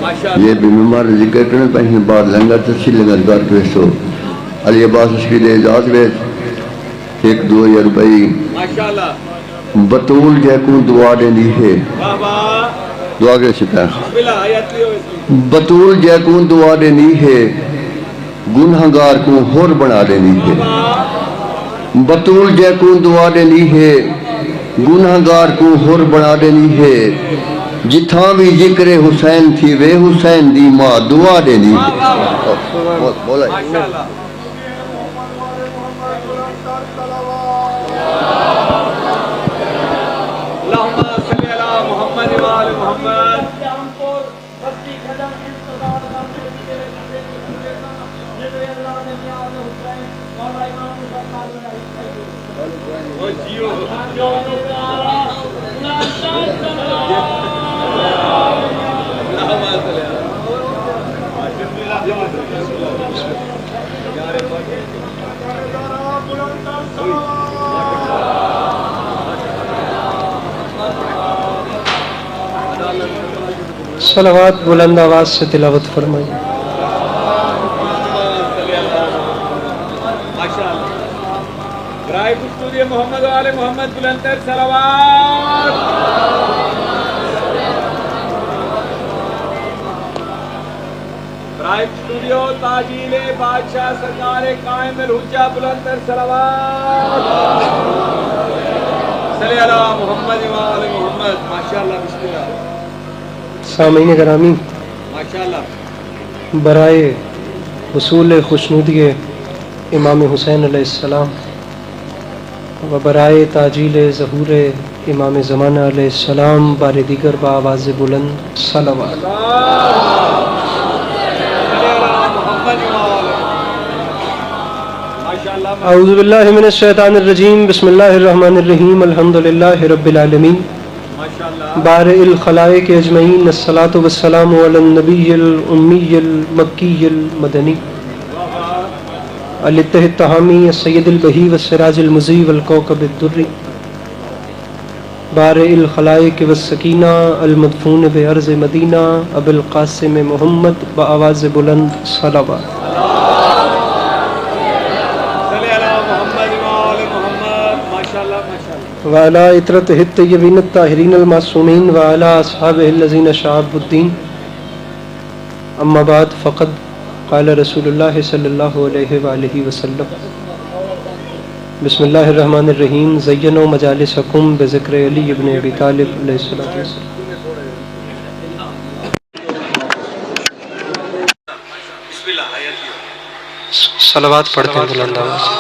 ये भी बीमार जिक्र करने पहले बाद लंगर तस्वीर लंगर कर पेशो अली अब्बास की दे जात में 1-2 रुपये बतूल जैकू दुआ देनी है दुआ के छिपा बतूल जैकू दुआ देनी है गुनहगार को होर बना देनी है बतूल जैकू दुआ देनी है गुनहगार को होर बना देनी है जिथा भी जिक्र हुसैन थी वे हुसैन दी माँ दुआ देनी है बोला सलावत बुलंद आवाज से तिलावत फरमाइए। मोहम्मद वाले मोहम्मद बुलंद सलावत। ब्राइट स्टूडियो ताजीले बादशाह सरकार कायमिल हुज्जा बुलंद सलावत। सल्ले अला मोहम्मद वाले मोहम्मद। माशाअल्लाह बिस्मिल्लाह। सामीन ग्रामी माशाअल्लाह बराए हुसूल खुशनुदी इमाम हुसैन अलैहिस्सलाम व बराए ताजील ज़हूर इमाम ज़माना अलैहिस्सलाम बारे दीगर बावाज़ बुलंद सलावत। औज़ु बिल्लाहि मिनश शैतानिर रजीम बिस्मिल्लाहिर रहमानिर रहीम अल्हम्दुलिल्लाहि रब्बिल आलमीन बारिल खलाइक अजमईन अस्सलातु वस्सलामु अलन नबिय्यिल उम्मिय्यिल मक्किय्यिल मदनी अल-इत्तह तहामी सय्यदुल बही व सिराजुल मुज़ी वल कौकबिद दुर्री बारिल खलाइक व सकीना अल मदफून व अर्ज़ मदीना अबुल क़ासिम मोहम्मद बआवाज़ बुलंद सलावत। वाला इतरत हित्तय्यबीन ताहिरीन अल मासूमीन वाला अस्हाबिहिल लज़ीना शअबुद्दीन अम्मा बाद फ़क़द क़ाल रसूलुल्लाह सल्लल्लाहु अलैहि वआलिहि वसल्लम बिस्मिल्लाहिर रहमानिर रहीम ज़य्यनु मजालिसकुम बिज़िक्र अली इब्न अबी तालिब अलैहिस्सलातु वस्सलाम। सलावत पढ़ते हैं बुलंद आवाज़ से।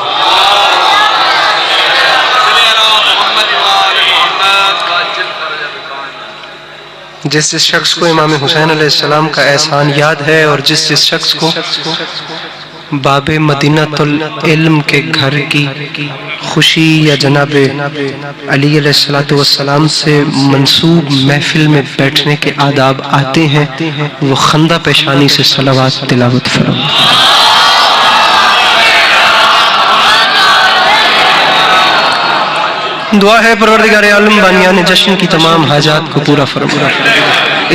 जिस जिस शख्स को इमाम हुसैन अलैहिस्सलाम का एहसान याद है और जिस जिस शख्स को बाबे मदीनातुल इल्म के घर की खुशी या जनाबे अली अलैहिस्सलातु वस्सलाम से मंसूब महफिल में बैठने के आदाब आते हैं वो खंदा पेशानी से सलावत तिलावत फरमाएं। दुआ है परवरदिगार आलम बानियान जश्न की तमाम हाजात को पूरा फरमा।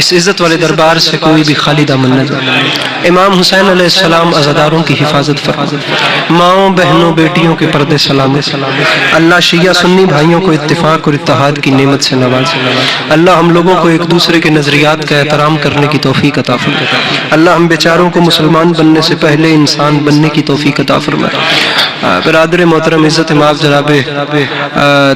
इस इज़्ज़त वाले दरबार से कोई भी खाली दामन न जाए। इमाम हुसैन अलैहिस्सलाम अज़ादारों की हिफाजत फरमा। माओं बहनों बेटियों के पर्दे सलामत। अल्लाह शिया सुन्नी भाइयों को इत्तिफाक और इत्तेहाद की नेमत से नवाज। अल्लाह हम लोगों को एक दूसरे के नज़रियात का एहतराम करने की तौफीक अता फरमा। अल्लाह हम बेचारों को मुसलमान बनने से पहले इंसान बनने की तौफीक अता फरमा। बिरादर मोहतरम इज़्ज़त माफ़ जनाबे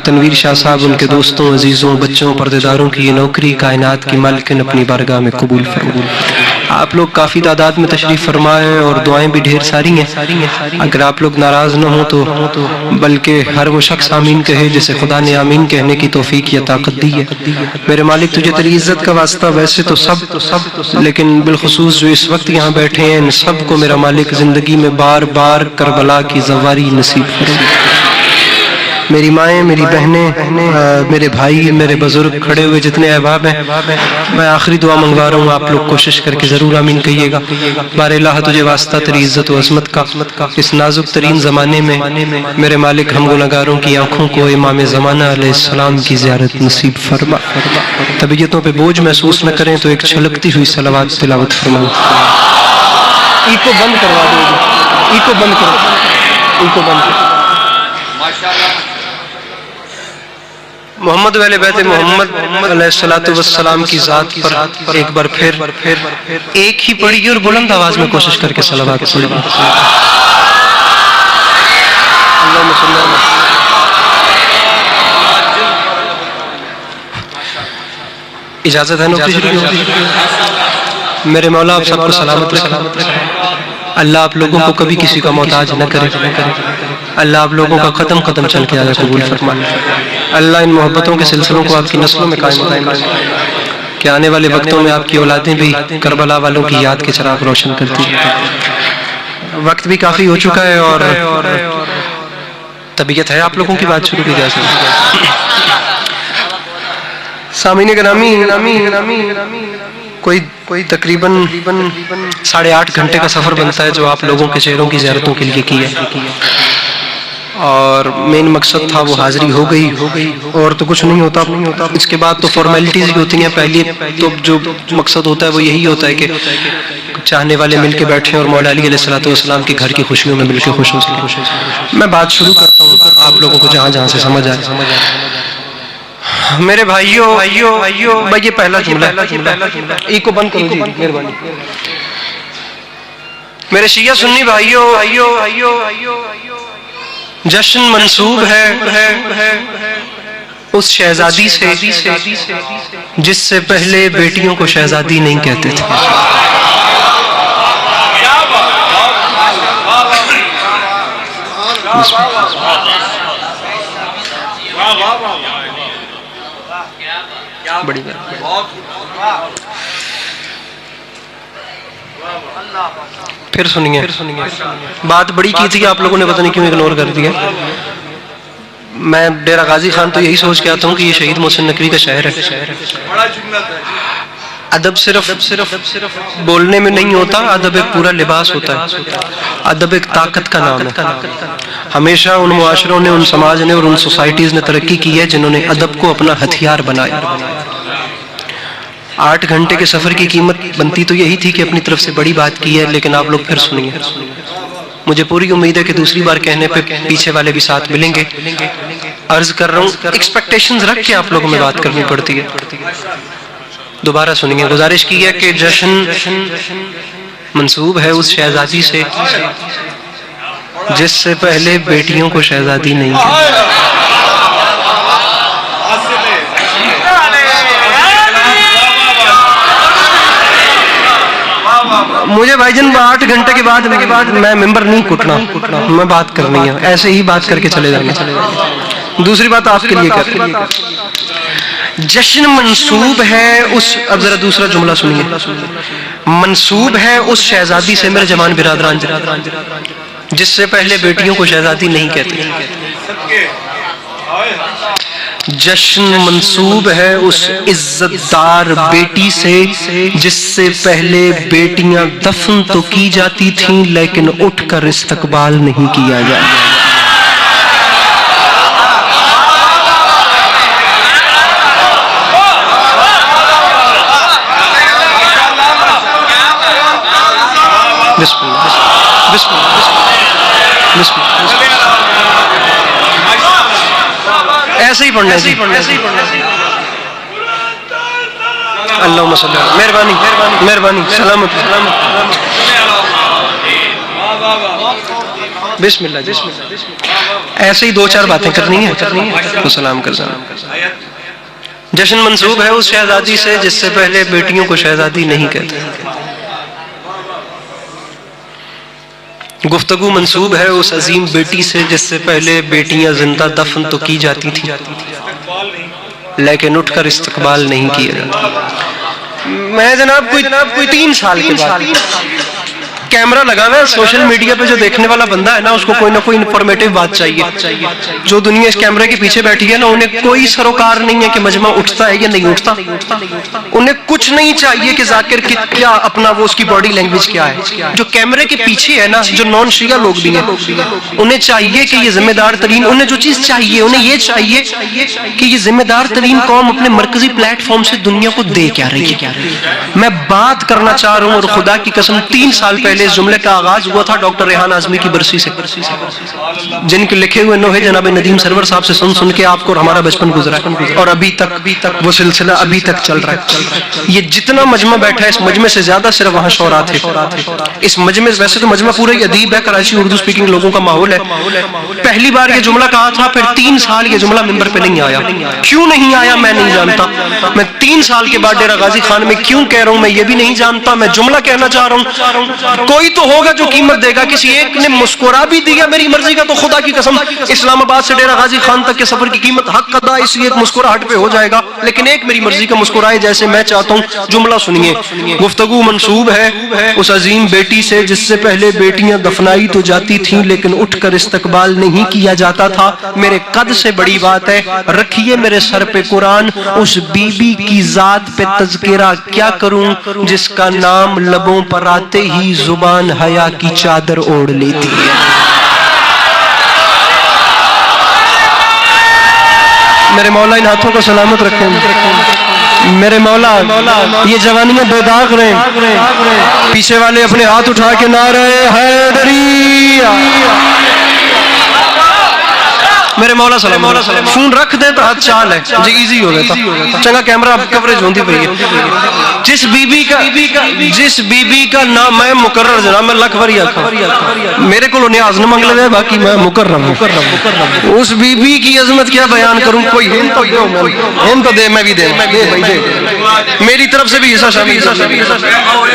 तनवीर शाह साहब, उनके दोस्तों, अजीज़ों, बच्चों, पर्देदारों की ये नौकरी कायनात की मालिकिन अपनी बारगाह में कबूल फरमा। आप लोग काफ़ी तादाद में तशरीफ़ फरमाए और दुआएं भी ढेर सारी हैं। अगर आप लोग नाराज़ न हो तो बल्कि हर वो शख्स आमीन कहे जिसे खुदा ने आमीन कहने की तौफीक या ताकत दी है। मेरे मालिक तुझे तेरी इज़्ज़त का वास्ता, वैसे तो सब लेकिन बिलखुसूस जो इस वक्त यहाँ बैठे हैं इन सब को मेरा मालिक ज़िंदगी में बार बार करबला की ज़वारी नसीब फरमा। मेरी माएँ, मेरी बहनें, मेरे भाई, मेरे बुजुर्ग, खड़े हुए जितने अहबाब हैं, मैं आखिरी दुआ मंगवा रहा हूँ, आप लोग कोशिश करके ज़रूर आमीन कहिएगा। बारे अल्लाह तुझे वास्ता तेरी इज़्ज़त व अज़मत का इस नाजुक तरीन ज़माने में मेरे मालिक हम गुनहगारों की आँखों को इमाम ज़माना अलैहिस्सलाम की ज़ियारत नसीब फरमा। तबीयतों पे बोझ महसूस न करें तो एक छलकती हुई सलावत तिलावत फरमाओ। इको बंद करवा दो, इको बंद करो, इको बंद करो। मोहम्मद वाले बैत मोहम्मद अलैहिस्सलातु वस्सलाम की ज़ात पर एक बार फिर एक ही पढ़िए और बुलंद आवाज में कोशिश करके सलावत पढ़िए। इजाजत है नौकरी शुरू की? मेरे मौला आप सबको सलामत रखे। अल्लाह आप लोगों को कभी किसी का मोहताज न करे। अल्लाह आप लोगों का कदम कदम चल के आगे कबूल फरमाए। अल्लाह इन मोहब्बतों के सिलसिलों को आपकी नस्लों में कायम रखे कि आने वाले वक्तों में आपकी औलादें भी करबला वालों की याद के चिराग रोशन करती हैं। वक्त भी काफ़ी हो चुका है और तबीयत है आप लोगों की, बात शुरू की जा सकती है। सामीने ग्रामी कोई तकरीबन 8.5 घंटे का सफ़र बनता है जो आप लोगों के चेहरों की ज़ियारतों के लिए किया और मेन मकसद था वो हाज़िरी हो गई और तो कुछ नहीं होता। इसके बाद तो फॉर्मेलिटीज़ ही होती हैं। पहले तो जो मकसद होता है वो यही होता है कि चाहने वाले मिल के बैठे और मौला अली अलैहिस्सलातु वस्सलाम की घर की खुशियों में मिल के खुश हो सकें। मैं बात शुरू करता हूँ, आप लोगों को जहाँ जहाँ से समझ आए। मेरे भाइयों भाई ये पहला जुमला इको बंद करो जी, मेहरबानी। मेरे शिया सुन्नी भाइयों, जश्न मंसूब है उस शहजादी से जिससे पहले बेटियों को शहजादी नहीं कहते थे। बड़ी फिर सुनिए, बात बड़ी की थी, आप लोगों ने पता नहीं क्यों इग्नोर कर दिया। मैं डेरा गाजी खान तो यही सोच के आता हूँ कि ये शहीद मोहसिन नकवी का शहर है। अदब सिर्फ बोलने में नहीं होता, अदब एक पूरा लिबास होता है। अदब एक ताकत का नाम है। हमेशा उन मुआशरों ने, उन समाज ने और उन सोसाइटीज ने तरक्की की है जिन्होंने अदब को अपना हथियार बनाया। 8 घंटे के सफर की कीमत बनती तो यही थी कि अपनी तरफ से बड़ी बात की है, लेकिन आप लोग फिर सुनिए। मुझे पूरी उम्मीद है कि दूसरी बार कहने पे पीछे वाले भी साथ मिलेंगे। अर्ज कर रहा हूँ, एक्सपेक्टेशंस रख के आप लोगों में बात करनी पड़ती है। दोबारा सुनिए। गुजारिश की है कि जश्न मंसूब है उस शहजादी से जिससे पहले बेटियों को शहजादी नहीं कहते। मुझे भाईजान 8 घंटे के बाद मैं मेंबर नहीं कुटना, मैं बात करनी है, ऐसे ही बात करके चले जाना। दूसरी बात आपके लिए कर, जश्न मंसूब है उस, अब जरा दूसरा जुमला सुनिए, मंसूब है उस शहजादी से मेरे जवान बिरादरान जिससे पहले बेटियों को शहजादी नहीं कहते। जश्न मंसूब है उस इज्जतदार बेटी से जिससे पहले बेटियां दफन तो की जाती थीं लेकिन उठकर इस्तकबाल नहीं किया जाता। ऐसे ही पढ़ना है, अल्लाहुम्मा सल्ली, मेहरबानी सलामत बिस्मिल्लाह। ऐसे ही 2-4 बातें करनी है तो सलाम कर देना। जश्न मंसूब है उस शहजादी से जिससे पहले बेटियों को शहजादी नहीं कहते। गुफ्तगू मंसूब है उस अजीम बेटी से जिससे पहले बेटियां जिंदा दफन तो की जाती थी लेकिन उठकर इस्तकबाल नहीं किया जाता। मैं जनाब कोई 3 साल के बाद कैमरा लगा हुआ है, सोशल मीडिया पे जो देखने वाला बंदा है ना, उसको कोई ना कोई इन्फॉर्मेटिव बात चाहिए। जो दुनिया इस कैमरे के पीछे बैठी है ना, उन्हें कोई सरोकार नहीं है कि मजमा उठता है या नहीं उठता। उन्हें कुछ नहीं चाहिए कि जाकिर क्या अपना वो उसकी बॉडी लैंग्वेज क्या है। जो कैमरे के पीछे है ना, जो नॉन शिया लोग भी हैं, उन्हें चाहिए कि ये जिम्मेदार तरीन, उन्हें जो चीज चाहिए, उन्हें ये चाहिए कि ये जिम्मेदार तरीन कौम अपने मरकजी प्लेटफॉर्म से दुनिया को दे क्या रही है। मैं बात करना चाह रहा हूं, और खुदा की कसम 3 साल पहले इस जुमले का आगाज हुआ था डॉक्टर रेहान आजमी की बरसी से, जिनके लिखे हुए नोहे जनाब नदीम सरवर साहब से सुन सुन के आपको और हमारा बचपन गुजरा, और अभी तक वो सिलसिला अभी तक चल रहा है। ये जितना मजमा बैठा है, इस मजमे से ज्यादा सिर्फ वहां शोरा थे। इस मजमे, वैसे तो मजमा पूरा ही अदीब है, कराची उर्दू स्पीकिंग लोगों का माहौल है। पहली बार ये जुमला कहा था, फिर 3 साल ये जुमला मिंबर पे नहीं आया। क्यों नहीं आया मैं नहीं जानता। मैं 3 साल के बाद डेरा गाजी खान में क्यों कह रहा हूं मैं ये भी नहीं जानता। मैं जुमला कहना चाह रहा हूं, कोई तो होगा जो कीमत देगा। किसी एक ने मुस्कुरा भी दिया मेरी मर्जी का, तो खुदा की कसम इस्लामाबाद से डेरा गाजी खान तक के सफर की कीमत हक अदा इसी एक मुस्कुराहट पे हो जाएगा। लेकिन एक मेरी मर्जी का मुस्कुराए जैसे मैं चाहता हूं। जुमला सुनिए। गुफ्तगू मंसूब है उस अजीम बेटी से जिससे पहले बेटियां दफनाई तो जाती थीं, लेकिन उठकर इस्तकबाल नहीं किया जाता था। मेरे कद से बड़ी बात है, रखिए मेरे सर पे कुरान। उस बीबी की जात पे तज़किरा क्या करूं जिसका नाम लबों पर आते ही जुबान हया की चादर ओढ़ लेती है। मेरे मौला इन हाथों को सलामत रखें। मेरे मौला ये जवानियां बेदाग रहे। पीछे वाले अपने हाथ उठा के नारे हैदरिया। मेरे मौला सलाम फोन रख दे तो हाथ चाल है जी, इजी हो गया। चंगा कैमरा कवरेज होती पई है। जिस बीबी का नाम मैं मुकर्रर जनाब, मैं लख बारी आखा, मेरे को न्याज न मंगले दे, बाकी मैं मुकर्रर। उस बीबी की अजमत क्या बयान करूं। कोई हिंद तो दो, हिंद तो दे, मैं भी दे मेरी तरफ से भी हिस्सा शामिल।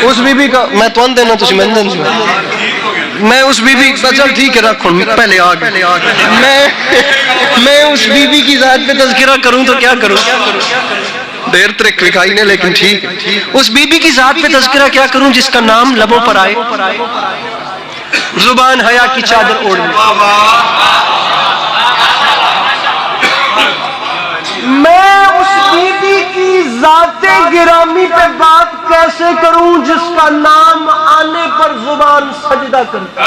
उस बीबी का मैं तो देना, तुम मैं उस बीबी, चल ठीक है रखो, पहले आ गए। मैं उस बीबी की जात पे तज़किरा करूं तो क्या करूं। देर तक लिखाई ने, लेकिन ठीक। उस बीबी की जात पे तज़किरा क्या करूं जिसका नाम लबों पर आए, जुबान हया की चादर ओढ़। मैं उस बीबी की जाते गिरामी पे बात कैसे करूं जिसका नाम आने पर जुबान सजदा करती।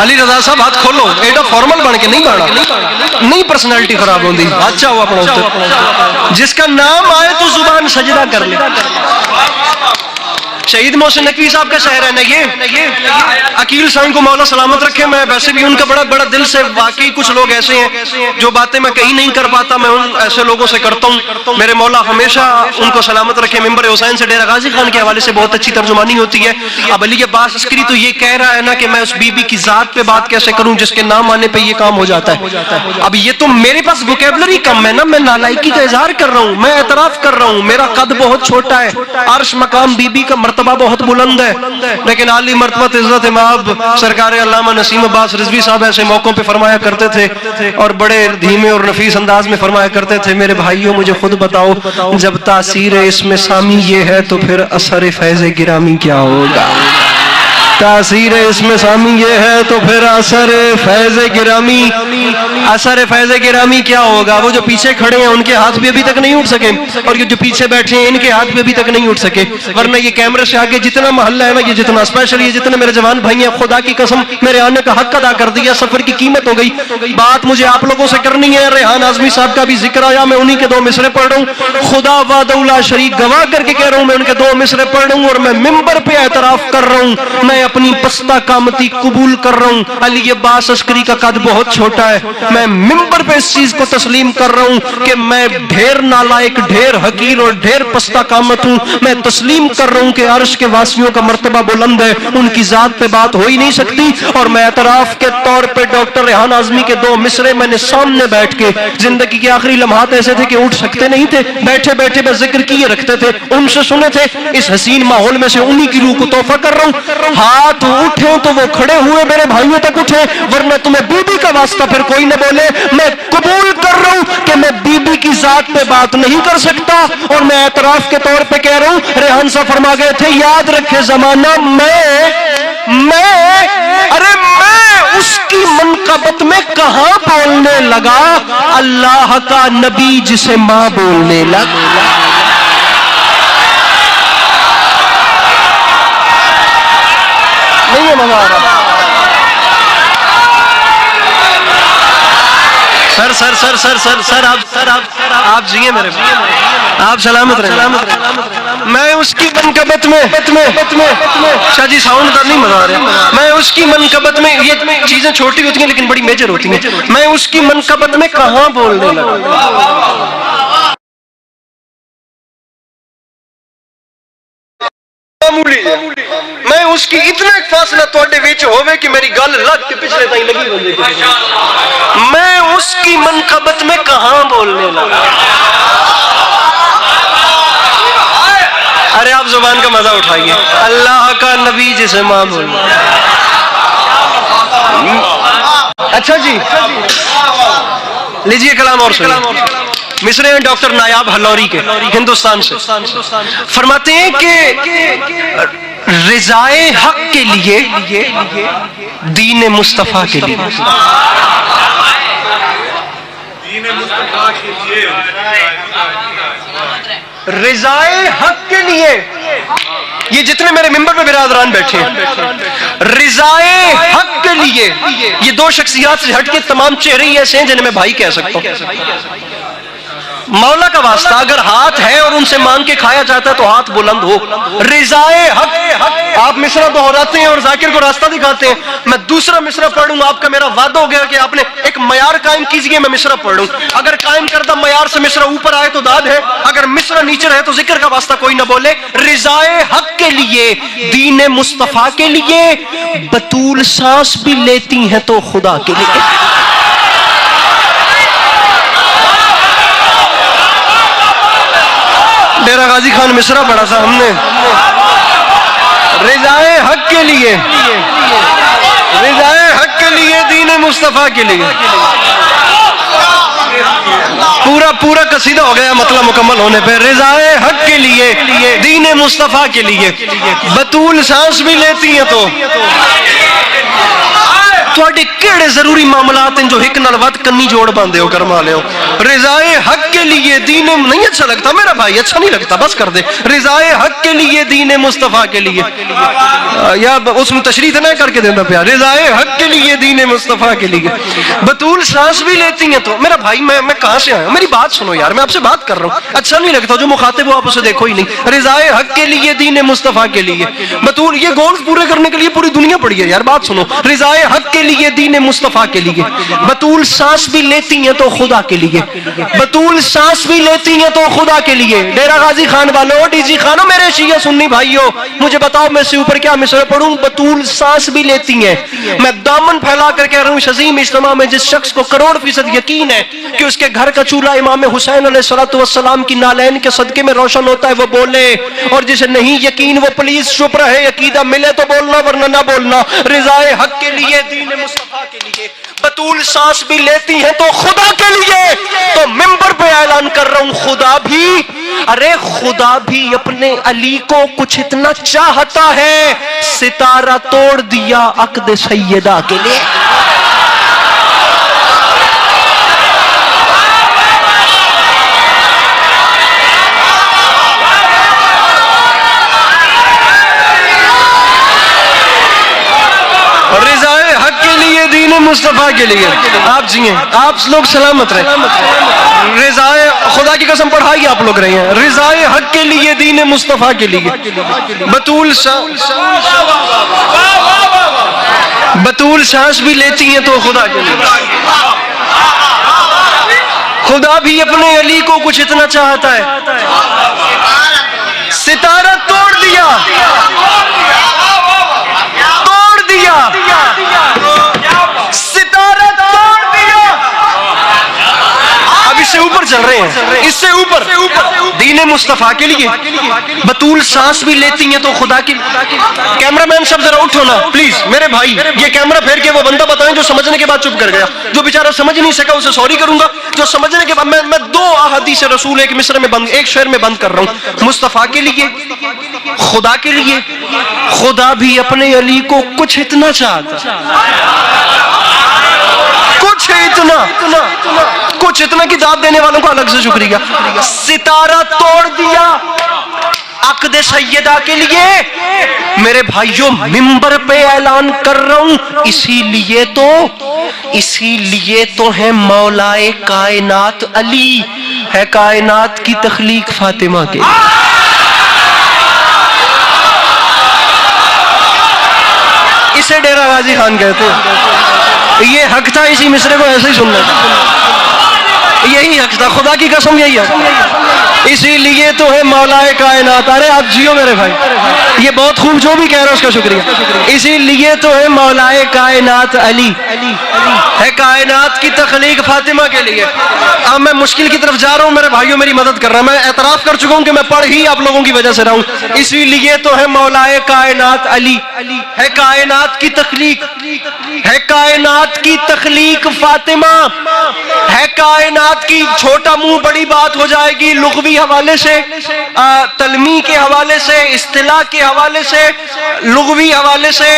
अली रजा साहब हाथ खोलो, एडा फॉर्मल बन के नहीं बाड़ा, नहीं पर्सनैलिटी खराब होती। अच्छा हुआ अपना जिसका नाम आए तो जुबान सजदा कर ले। शहीद मोहसिन नकवी साहब का शहर है ना ये। अकील साईं को मौला सलामत रखे। मैं वैसे भी उनका बड़ा दिल से, वाकई कुछ लोग ऐसे हैं जो बातें मैं कहीं नहीं कर पाता, मैं उन ऐसे लोगों से करता हूँ। मेरे मौला हमेशा उनको सलामत रखे। मिंबर हुसैन से डेरा गाजी खान के हवाले से बहुत अच्छी तर्जुमानी होती है। अब अली अब्बास अस्करी तो ये कह रहा है ना कि मैं उस बीबी की जात पे बात कैसे करूं जिसके नाम आने पे ये काम हो जाता है। अब ये तो मेरे पास वोकैबुलरी कम है ना, मैं नालायकी का इजहार कर रहा हूँ, मैं एतराफ कर रहा हूँ। मेरा कद बहुत छोटा है, अर्श मकाम बीबी का मर्तबा बहुत बुलंद है, लेकिन आली मर्तबत इज्जत इमाम सरकार अल्लामा नसीम अब्बास रिजवी साहब ऐसे मौकों पे फरमाया करते थे, और बड़े धीमे और नफीस अंदाज में फरमाया करते थे, मेरे भाइयों मुझे खुद बताओ, जब तासीर इसमें सामी ये है तो फिर असर फैज़ गिरामी क्या होगा। तासीर इसमें सामी ये है तो फिर असर फैज़ गिरामी क्या होगा। वो जो पीछे खड़े हैं उनके हाथ भी अभी तक नहीं उठ सके, और ये जो पीछे बैठे हैं इनके हाथ भी अभी तक नहीं उठ सके। वरना ये कैमरे से आगे जितना महल्ला है ना, ये जितना स्पेशल, ये जितने मेरे जवान भाई हैं, खुदा की कसम मेरे आने का हक अदा कर दिया, सफर की कीमत हो गई। बात मुझे आप लोगों से करनी है। रेहान आजमी साहब का भी जिक्र आया, मैं उन्हीं के 2 मिसरे पढ़ रहा हूँ। खुदा वादउला शरीक गवाह करके कह रहा हूँ, मैं उनके 2 मिसरे पढ़ रहा हूँ, और मैं मिंबर पे एतराफ कर रहा हूँ, मैं अपनी पस्ता कामती कबूल कर रहा हूं। अली अब्बास अस्करी का कद बहुत छोटा है, मैं मिंबर पे इस चीज को तस्लीम कर रहा हूं कि मैं ढेर नालायक, ढेर हकीर और ढेर पस्ता कामत हूं। मैं तस्लीम कर रहा हूं कि अर्श के वासियों का मर्तबा बुलंद है, उनकी जात पे बात हो ही नहीं सकती। और मैं एतराफ के तौर पे डॉक्टर रेहान आजमी के 2 मिसरे मैंने सामने बैठ के, जिंदगी के आखिरी लम्हात ऐसे थे कि उठ सकते नहीं थे, बैठे बैठे मैं जिक्र किए रखते थे, उनसे सुने थे। इस हसीन माहौल में से उन्हीं की रूह को तोहफा कर रहा हूं। हाथ उठे तो वो खड़े हुए मेरे भाइयों तक उठे, वरना तुम्हें बीबी का वास्ता फिर कोई न बोले। मैं कबूल कर रहा हूं कि मैं बीबी की जात पे बात नहीं कर सकता। और मैं एतराफ के तौर पे कह रहा हूं, रेहान साहब फरमा गए थे, याद रखे जमाना मैं उसकी मनकबत में कहां बोलने लगा, अल्लाह का नबी जिसे मां बोलने लगा। नहीं है मजा आ रहा? सर आप जिए मेरे, आप सलामत रहे। मैं उसकी मनकबत में शाह जी साउंड का नहीं मजा आ रहा। मैं उसकी मनकबत में, ये चीजें छोटी होती हैं लेकिन बड़ी मेजर होती हैं। मैं उसकी मनकबत में कहां बोलने लगा। मैं उसकी इतना एक फासला तोड़े विच होवे कि मेरी गल लग के पिछले ताई लगी बंदे की। मैं उसकी मनकबत में कहां बोलने लगा। अरे आप जुबान का मजा उठाइए, अल्लाह का नबी जिसे मां बोलने। अच्छा जी, लीजिए कलाम और सुनिए। मिस्र हैं डॉक्टर नायाब हलौरी के, हिंदुस्तान से, फरमाते हैं कि रिजाए हक के लिए, दीन मुस्तफा के लिए, रिजाए हक के लिए, ये जितने मेरे मिंबर पे बिरादरान बैठे हैं, रिजाए हक के लिए, ये दो शख्सियत से हटके तमाम चेहरे ही ऐसे हैं जिन्हें मैं भाई कह सकता हूं। मौला का वास्ता अगर हाथ है और उनसे मांग के खाया जाता है तो हाथ बुलंद हो। रिजाए हक। आप मिसरा दोहराते हैं और जाकिर को रास्ता दिखाते हैं। मैं दूसरा मिसरा पढ़ूंगा, आपका मेरा वादा हो गया कि आपने एक मयार कायम कीजिए, मैं मिसरा पढ़ूं। अगर कायम करता मयार से मिसरा ऊपर आए तो दाद है, अगर मिसरा नीचे रहे तो जिक्र का वास्ता कोई ना बोले। रिजाए हक के लिए, दीन मुस्तफा के लिए, बतूल सांस भी लेती हैं तो खुदा के लिए। डेरा गाजी खान मिसरा पढ़ा था हमने, रिजाए हक के लिए, रिजाए हक के लिए, दीन मुस्तफा के लिए। पूरा कसीदा हो गया मतलब मुकम्मल होने पे। रिजाए हक के लिए, दीन मुस्तफा के लिए, बतूल सांस भी लेती हैं तो थोड़े केड़े जरूरी मामलात हैं जो हिक नाल वध कन्नी जोड़ बांधे हो कर्म वाले हो। रिजाए हक के लिए, दीन नहीं अच्छा लगता मेरा भाई, अच्छा नहीं लगता, बस कर दे। रिजाए हक के लिए, दीन मुस्तफा के लिए, या उसमें तशरीह नहीं करके देना प्यार। रिजाए हक के लिए, दीन मुस्तफा के लिए, बतूल सांस भी लेती हैं तो मेरा भाई, मैं कहां से आया, मेरी बात सुनो यार, मैं आपसे बात कर रहा हूं। अच्छा नहीं लगता जो मुखातिब हो आप उसे देखो ही नहीं। रिजाए हक के लिए, दीन मुस्तफा के लिए, बतूल, ये गोल्स पूरे करने के लिए पूरी दुनिया पड़ी है यार, बात सुनो। रिजाए हक के लिए, दीन मुस्तफा के लिए, बतूल सांस भी लेती हैं तो खुदा के लिए, बतूल सांस भी लेती हैं तो खुदा के लिए। डेरा गाजी खान वालों, डीजी खानो, मेरे शिया सुन्नी भाइयों, मुझे बताओ मैं इससे ऊपर क्या मिसरा पढ़ूं। बतूल सांस भी लेती हैं। मैं दामन फैला कर कह रहा हूं, शजीम इज्तिमा में जिस शख्स को करोड़ फीसद यकीन है कि उसके घर का चूल्हा इमाम हुसैन अलैहिस्सलातु वस्सलाम की नालैन के सदके में रोशन होता है, वो बोले, और जिसे नहीं यकीन वो प्लीज चुप रहे। अकीदा मिले तो बोलना वरना ना बोलना। रिजाए हक के लिए, दीन मुस्तफा के लिए, बतूल सांस भी लेती हैं तो खुदा के लिए। तो मिंबर पे ऐलान कर रहा हूं, खुदा भी, अरे खुदा भी अपने अली को कुछ इतना चाहता है, सितारा तोड़ दिया अक़द सैयदा के लिए। रिजाए हक के लिए, दीन मुस्तफा के लिए, आप जिए, आप लोग सलामत रहे। रिजाए खुदा की कसम पढ़ाई आप लोग रहे हैं। रिजाए हक के लिए, दीन मुस्तफा के लिए, बतूल सांस भी लेती हैं तो खुदा के लिए। खुदा भी अपने अली को कुछ इतना चाहता है, सितारा तोड़ दिया, सितारा तोड़ दिया। अब इस इससे ऊपर चल रहे हैं, इससे ऊपर दीन मुस्तफा के लिए। बतूल सांस भी लेती हैं तो खुदा की। कैमरामैन सब जरा उठो ना प्लीज मेरे भाई, ये कैमरा फेर के वो बंदा बताएं जो समझने के बाद चुप कर गया। जो बेचारा समझ नहीं सका उसे सॉरी करूंगा, जो समझने के बाद मैं 2 अहादीस रसूल एक मिस्र में बंद, एक शेर में बंद कर रहा हूं। मुस्तफा के लिए, खुदा के लिए। खुदा भी अपने अली को कुछ इतना चाहता, कुछ इतना कि दाद देने वालों को अलग से शुक्रिया। सितारा तोड़ दिया अक़द सैयदा के लिए। मेरे भाइयों मिंबर पे ऐलान कर रहा हूं, इसीलिए तो है मौलाए कायनात अली, है कायनात की तख्लीक फातिमा के। इसे डेरा गाजी खान कहते हैं। ये हक था इसी मिसरे को ऐसे ही सुनना था, यही हक था, खुदा की कसम यही है। इसीलिए तो है मौलाए कायनात। अरे आप जियो मेरे भाई, ये बहुत खूब जो भी कह रहे हो उसका शुक्रिया। इसीलिए तो है मौलाए कायनात अली, है कायनात की तख्लीक फातिमा के लिए। अब मैं मुश्किल की तरफ जा रहा हूं मेरे भाइयों, मेरी मदद कर रहा है। मैं एतराफ कर चुका हूं कि मैं पढ़ ही आप लोगों की वजह से रहा हूं। इसीलिए तो है मौलाए कायनात अली, है कायनात की तख्लीक, है कायनात की तख्लीक फातिमा, है कायनात की। छोटा मुंह बड़ी बात हो जाएगी, लुग़वी हवाले से, तलमी के हवाले से, इस्तिलाह के हवाले से, लुग़वी हवाले से,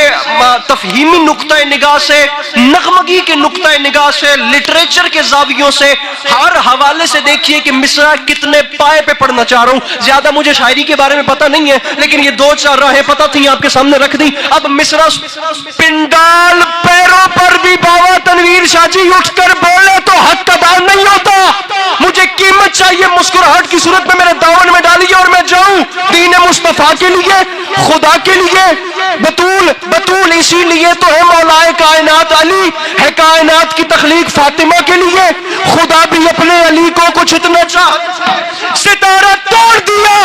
तफहीमी नुक्ता निगाह से, नगमगी के नुक्ता निगाह से, लिटरेचर के जावियों से, हर हवाले से देखिए कि मिसरा कितने पाए पे पढ़ना चाह रहा हूं। ज्यादा मुझे शायरी के बारे में पता नहीं है, लेकिन ये 2-4 राहें पता थी, आपके सामने रख दी। अब मिसरा पिंडाल पैरों पर भी बाबा तनवीर शाह जी उठकर बोले तो हक अदा नहीं होता। मुझे कीमत चाहिए, मुस्कुराहट की सूरत में मेरे दामन में डालिए और मैं जाऊं दीन मुस्तफा के लिए, खुदा के लिए। बतूल इसीलिए तो है मौलाए कायनात अली, है कायनात की तख्लीक फातिमा के लिए। खुदा भी अपने अली को कुछ इतना चाह, सितारा तोड़ दिया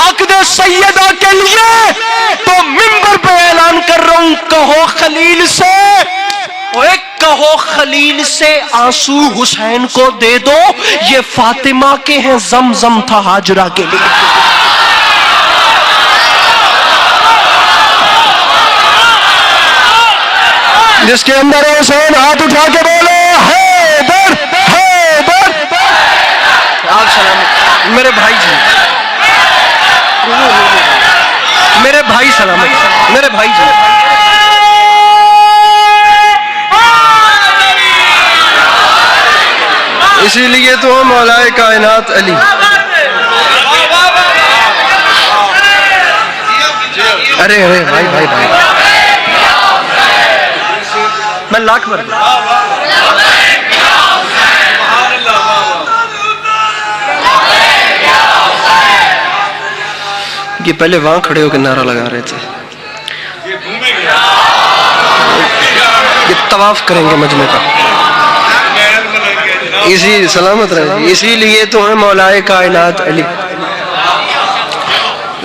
अक़द सैयदा के लिए। तो मिंबर पे ऐलान कर रहा हूं, कहो खलील से, कहो खलील से आंसू हुसैन को दे दो, ये फातिमा के हैं, ज़मज़म था हाजरा के लिए। जिसके अंदर है हुसैन, हाथ उठा के बोलो हैदर हैदर। आप सलामत मेरे भाई जी, मेरे भाई सलामत, मेरे भाई जी। इसीलिए तो मौलाए कायनात अली। अरे अरे भाई भाई भाई, मैं लाख भर ये पहले वहां खड़े होकर नारा लगा रहे थे, ये तवाफ करेंगे मजमे का। इसी सलामत रहे, इसीलिए तो है मौलाए कायनात अली।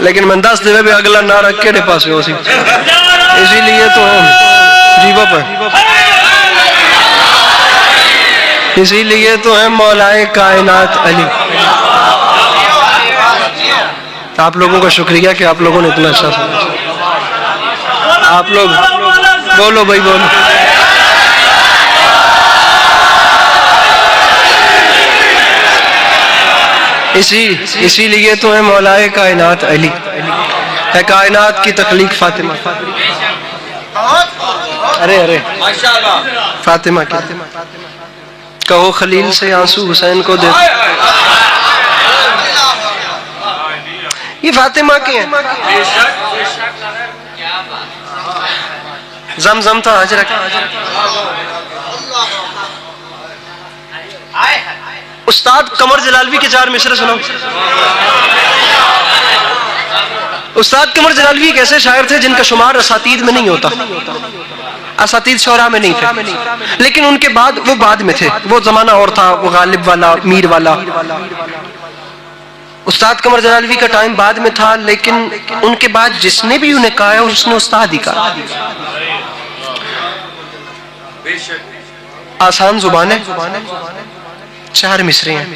लेकिन मैं 10 देवे भी अगला नारा केड़े पास हो सी, इसीलिए तो हम जीवा पर, इसीलिए तो है मौलाए कायनात अली। आप लोगों का शुक्रिया कि आप लोगों ने इतना अच्छा सुना। आप लोग बोलो भाई बोलो। इसीलिए तो है मौलाए कायनात अली, है कायनात की तख्लीक फातिमा। अरे अरे फातिमा की। कहो खलील से आंसू हुसैन को दे। ये फातिमा के हैं। ज़मज़म था हाजरा का। उस्ताद कमर जलालवी के 4 मिसरे सुनाओ। उस्ताद कमर जलालवी एक ऐसे शायर थे जिनका शुमार असातीद में नहीं होता, असातीद शोरा में नहीं थे, लेकिन उनके बाद वो बाद में थे। वो जमाना और था, वो गालिब वाला, मीर वाला। उस्ताद कमर जलालवी का टाइम बाद में था, लेकिन उनके बाद जिसने भी उन्हें कहा है उसने उस्ताद ही कहा। आसान जुबान है, 4 मिसरे हैं,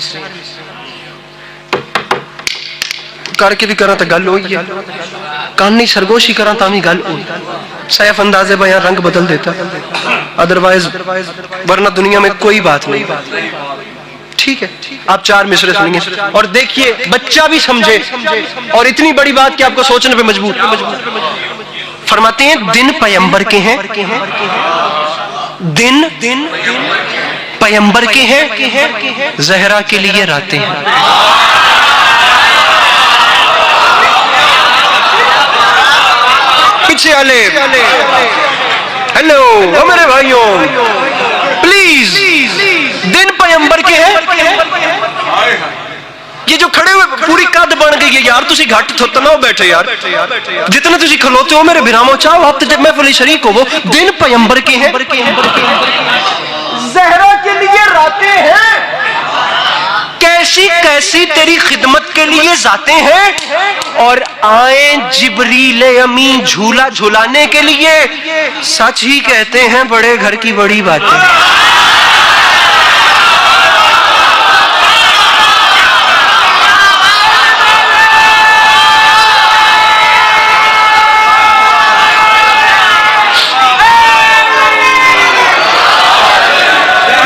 करके भी करा तो गल हो ही है, कानी सरगोशी करा तो भी गल हो, सैफ अंदाजे बयां रंग बदल देता, अदरवाइज वरना दुनिया में कोई बात नहीं। ठीक है, आप 4 मिसरे सुनिए और देखिए, बच्चा भी समझे, और इतनी बड़ी बात कि आपको सोचने पे मजबूर। फरमाते हैं दिन पैगंबर के हैं, दिन पैगंबर के हैं, जहरा के लिए रातें हैं। पीछे वाले हेलो मेरे भाइयों, प्लीज, दिन पैगंबर के हैं। ये जो खड़े हुए पूरी कद बन गई है यार, तुसी घट थुत ना हो बैठे यार, जितने तुसी खलोते हो मेरे बिरामो चाहो, आप जब महफिल शरीक हो, वो दिन पैगंबर के हैं, ज़हरा के लिए रातें हैं, कैसी कैसी तेरी खिदमत के लिए जाते हैं, और आए जिब्रील अमीन झूला झुलाने के लिए। सच ही कहते हैं, बड़े घर की बड़ी बातें।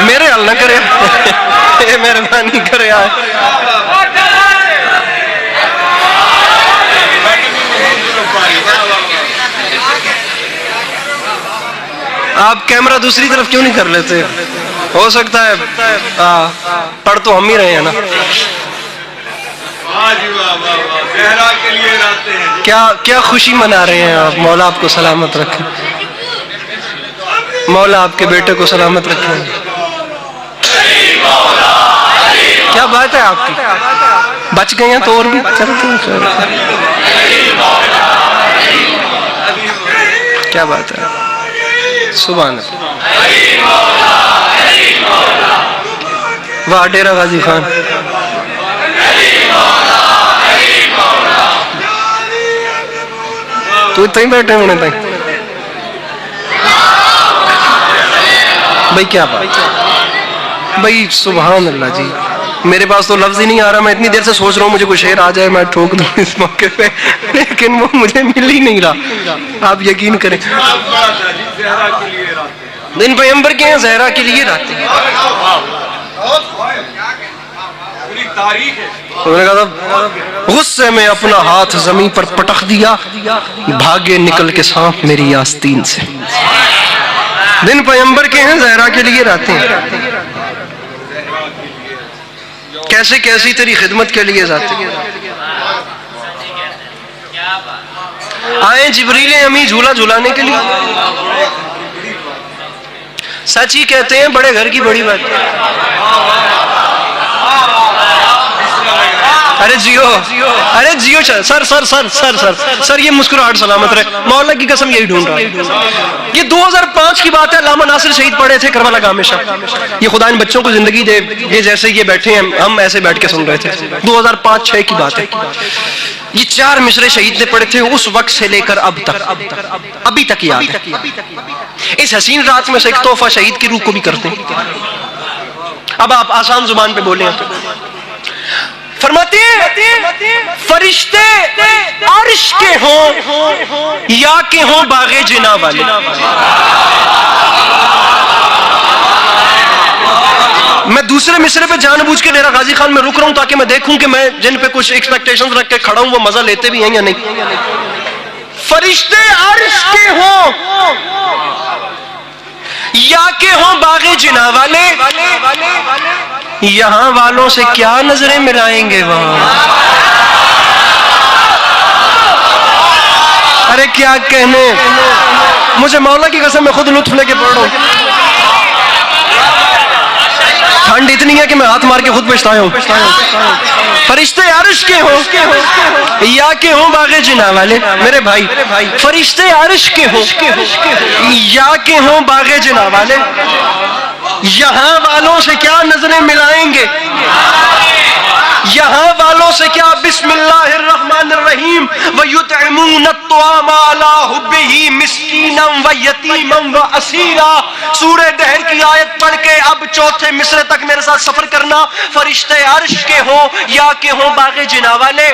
मेरे हल न करे, मेहरबानी करे यार। आप कैमरा दूसरी तरफ क्यों नहीं कर लेते? हो सकता है पढ़ तो हम ही रहे हैं ना। क्या क्या खुशी मना रहे हैं आप। मौला आपको सलामत रखे, मौला आपके बेटे को सलामत रखे। क्या बात है आपकी, बच गए हैं तो और भी चलते हैं। क्या बात है, सुभान अल्लाह। वाह डेरा गाजी खान, तू इतना ही बैठे होने तक भाई। क्या बात भाई, सुभान अल्लाह जी। मेरे पास तो लफ्ज ही नहीं आ रहा, मैं इतनी देर से सोच रहा हूँ मुझे कोई शेर आ जाए, मैं ठोक दूँ इस मौके पे, लेकिन वो मुझे मिल ही नहीं रहा। आप यकीन करें, दिन पैगंबर के हैं, ज़हरा के लिए रातें हैं। उन्होंने कहा गुस्से में अपना हाथ जमीन पर पटक दिया, भागे निकल के सांप मेरी आस्तीन से। दिन पैगंबर के हैं, ज़हरा के लिए रातें हैं। कैसे कैसी तेरी खिदमत के लिए जाते हैं। आए जिब्रील अमी झूला झुलाने के लिए। सच ही कहते हैं, बड़े घर की बड़ी बात। अरे जियो, अरे जियो sir sir sir sir sir sir ये मुस्कुराहट सलामत रहे, मौला की कसम यही ढूंढ रहा है। ये 2005 की बात है, अल्लामा नासिर शहीद पड़े थे करबला गांव में। ये खुदा इन बच्चों को जिंदगी दे, ये जैसे ये बैठे हैं, हम ऐसे बैठ के सुन रहे थे। 2005-6 की बात है। ये 4 मिसरे शहीद ने पढ़े थे, उस वक्त से लेकर अब तक, अभी तक याद है। इस हसीन रात में से एक तोहफा शहीद की रूह को भी करते हैं। अब आप आसान जुबान पे बोले तो फरमाते हैं, फरिश्ते अर्श के हों या के हों बागे जिना वाले। मैं दूसरे मिसरे पे जानबूझ के डेरा गाजी खान में रुक रहा हूं ताकि मैं देखूं कि मैं जिन पे कुछ एक्सपेक्टेशंस रख के खड़ा हूं वो मजा लेते भी हैं या नहीं। फरिश्ते अर्श के हों या के हों बागे जिना वाले, यहां वालों से क्या नजरें मिलाएंगे वहां। अरे क्या कहने, मुझे मौला की कसम मैं खुद लुत्फ लेके पढ़ रहा हूं। ठंड इतनी है कि मैं हाथ मार के खुद पछताया हूं। फरिश्ते अर्श के हो या के हो बागे जिना वाले, मेरे भाई फरिश्ते अर्श के हो या के हो बागे जिना वाले, यहां वालों से क्या नजरें मिलाएंगे, यहाँ वालों से क्या बिस्मिल्लाहिर्रहमानिर्रहीम व युतइमून अत्तआम अला हुब्बिही मिस्कीनम व यतीमम व असीरा सूरह दहर की आयत पढ़ के अब चौथे मिसरे तक मेरे साथ सफर करना। फरिश्ते अर्श के हो या के हो बागे जिना वाले,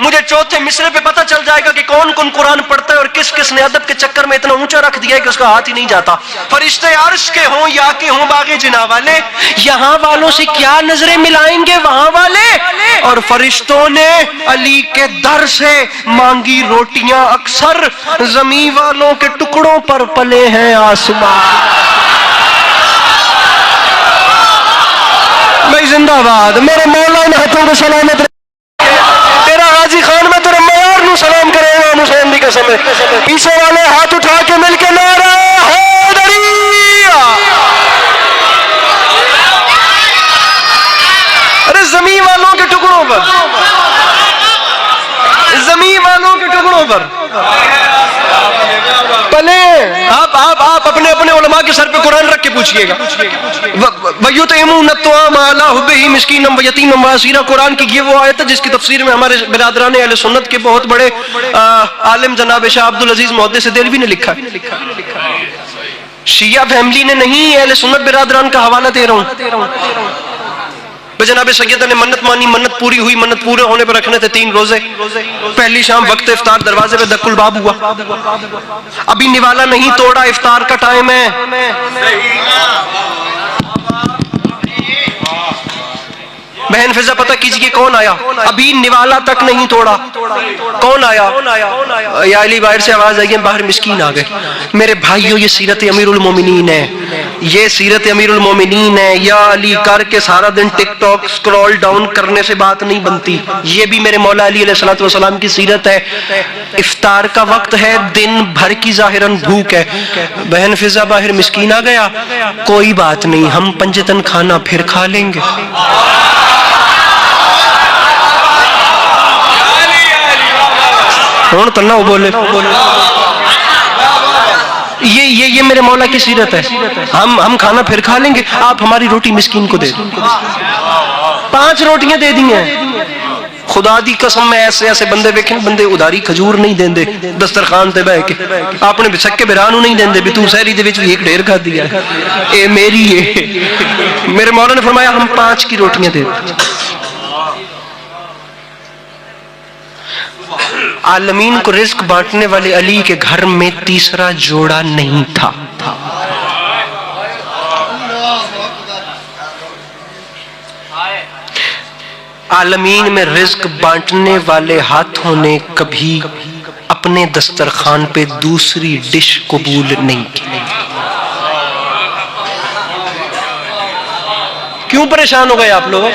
मुझे चौथे मिसरे पे पता चल जाएगा कि कौन कौन कुरान पढ़ता है और किस किस ने अदब के चक्कर में इतना ऊंचा रख दिया है कि उसका हाथ ही नहीं जाता। फरिश्ते अर्श के हो या के हो बागे जिना वाले, यहाँ वालों से क्या नजरें मिलाएंगे वहां वाले। और फरिश्तों ने अली के दर से मांगी रोटियां अक्सर, जमीन वालों के टुकड़ों पर पले हैं आसमान। भाई जिंदाबाद, मेरे मौला इन हाथों को सलामत रहे। तेरा गाजी खान में तेरे मयार नू सलाम करेगा हुसैन दी कसम है। पीछे वाले हाथ उठा के मिलके नारा हैदरिया। अरे जमीन वालों के टुकड़ों पर, जमीन वालों के टुकड़ों पर पले। आप अपने अपने उलमा के सर पे कुरान रख के पूछिएगा। कुरान की ये वो आयत है जिसकी तफसीर में हमारे बिरादरान अहले सुन्नत के बहुत बड़े आलिम जनाब शाह अब्दुल अजीज मुहद्दिस देलवी ने लिखा है। शिया फैमिली ने नहीं, अहले सुन्नत बिरादरान का हवाला दे रहा हूं। जनाब सैयद ने मन्नत मानी, मन्नत पूरी हुई, मन्नत पूरे होने पर रखने थे 3 रोजे। पहली शाम वक्त इफ्तार दरवाजे पे दक्कुल बाब हुआ, अभी निवाला नहीं तोड़ा, इफ्तार का टाइम है। बहन फिजा पता कीजिए कौन आया, अभी निवाला तक नहीं तोड़ा। कौन आया? या अली बाहर से आवाज आई, बाहर मिस्कीन आ गए। मेरे भाइयों ये सीरत अमीरुल मोमिनीन है, ये सीरत अमीरुल मोमिनीन है। या अली करके सारा दिन टिकटॉक स्क्रॉल डाउन करने से बात नहीं बनती। ये भी मेरे मौला अली अलैहिस्सलातु वस्सलाम की सीरत है। इफ्तार का वक्त है, दिन भर की जाहिरन भूख है। बहन फिजा बाहर मिस्कीन आ गया, कोई बात नहीं, हम पंजतन खाना फिर खा लेंगे। कौन तन्ना बोले? ये मेरे मौला की सीरत है। हम खाना फिर खा लेंगे, आप हमारी रोटी मिस्कीन को दे दो। 5 रोटियां दे दी हैं। खुदा दी कसम में ऐसे ऐसे बंदे देखे, बंदे उधारी खजूर नहीं देंदे दस्तरखान ते बह के, आपने बिछक के बिरानू नहीं देंदे भी तू सहरी दे विच भी एक ढेर खा दिया है, ए मेरी है। मेरे मौला ने फरमाया हम 5 की रोटियां दे दो। आलमीन को रिस्क बांटने वाले अली के घर में तीसरा जोड़ा नहीं था। आलमीन में रिस्क बांटने वाले हाथों ने कभी अपने दस्तरखान पे दूसरी डिश कबूल नहीं की। क्यों परेशान हो गए आप लोग?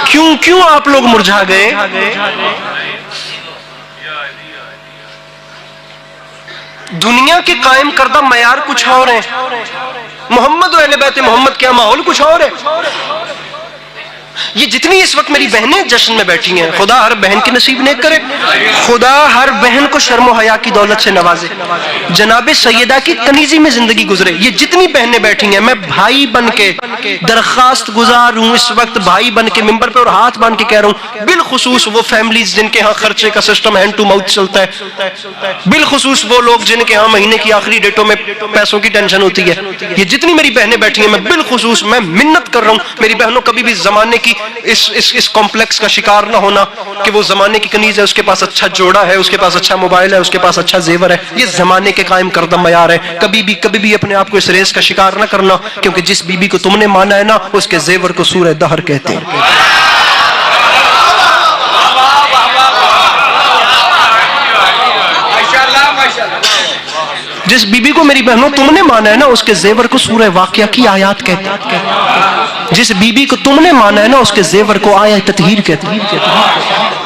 क्यों आप लोग मुरझा गए? दुनिया के कायम करदा मयार कुछ और है, मोहम्मद और अहले बैत मोहम्मद क्या माहौल कुछ और है। ये जितनी इस वक्त मेरी बहनें जश्न में बैठी हैं, खुदा हर बहन की नसीब नेक करे, खुदा हर बहन को शर्म हया की दौलत से नवाजे, जनाब सैयदा की कनीजी में जिंदगी गुजरे। ये जितनी बहनें बैठी हैं, मैं भाई बन के दरखास्त गुजार हूं इस वक्त, भाई बन के मिंबर पे और हाथ बांध के कह रहा हूं, बिलखुसूस वो फैमिलीज जिनके यहाँ खर्चे का सिस्टम हैंड टू माउथ चलता है, बिलखुसूस वो लोग जिनके यहाँ महीने की आखिरी डेटों में पैसों की टेंशन होती है, ये जितनी मेरी बहनें बैठी हैं, मैं बिलखुसूस मैं मिन्नत कर रहा हूं मेरी बहनों, कभी भी जमाने की इस कॉम्प्लेक्स का शिकार ना होना कि वो जमाने की कनीज है, उसके पास अच्छा जोड़ा है, उसके पास अच्छा मोबाइल है, उसके पास अच्छा जेवर है। ये जमाने के कायम करदा मयार है। कभी भी अपने आप को इस रेस का शिकार ना करना, क्योंकि जिस बीबी को तुमने माना है ना, उसके जेवर को सूरह दहर कहते हैं। जिस बीबी को मेरी बहनों तुमने माना है ना, उसके जेवर को सूरह वाक़िया की आयत कहते हैं। जिस बीबी को तुमने माना है ना, उसके जेवर को आयत ततहीर कहते हैं।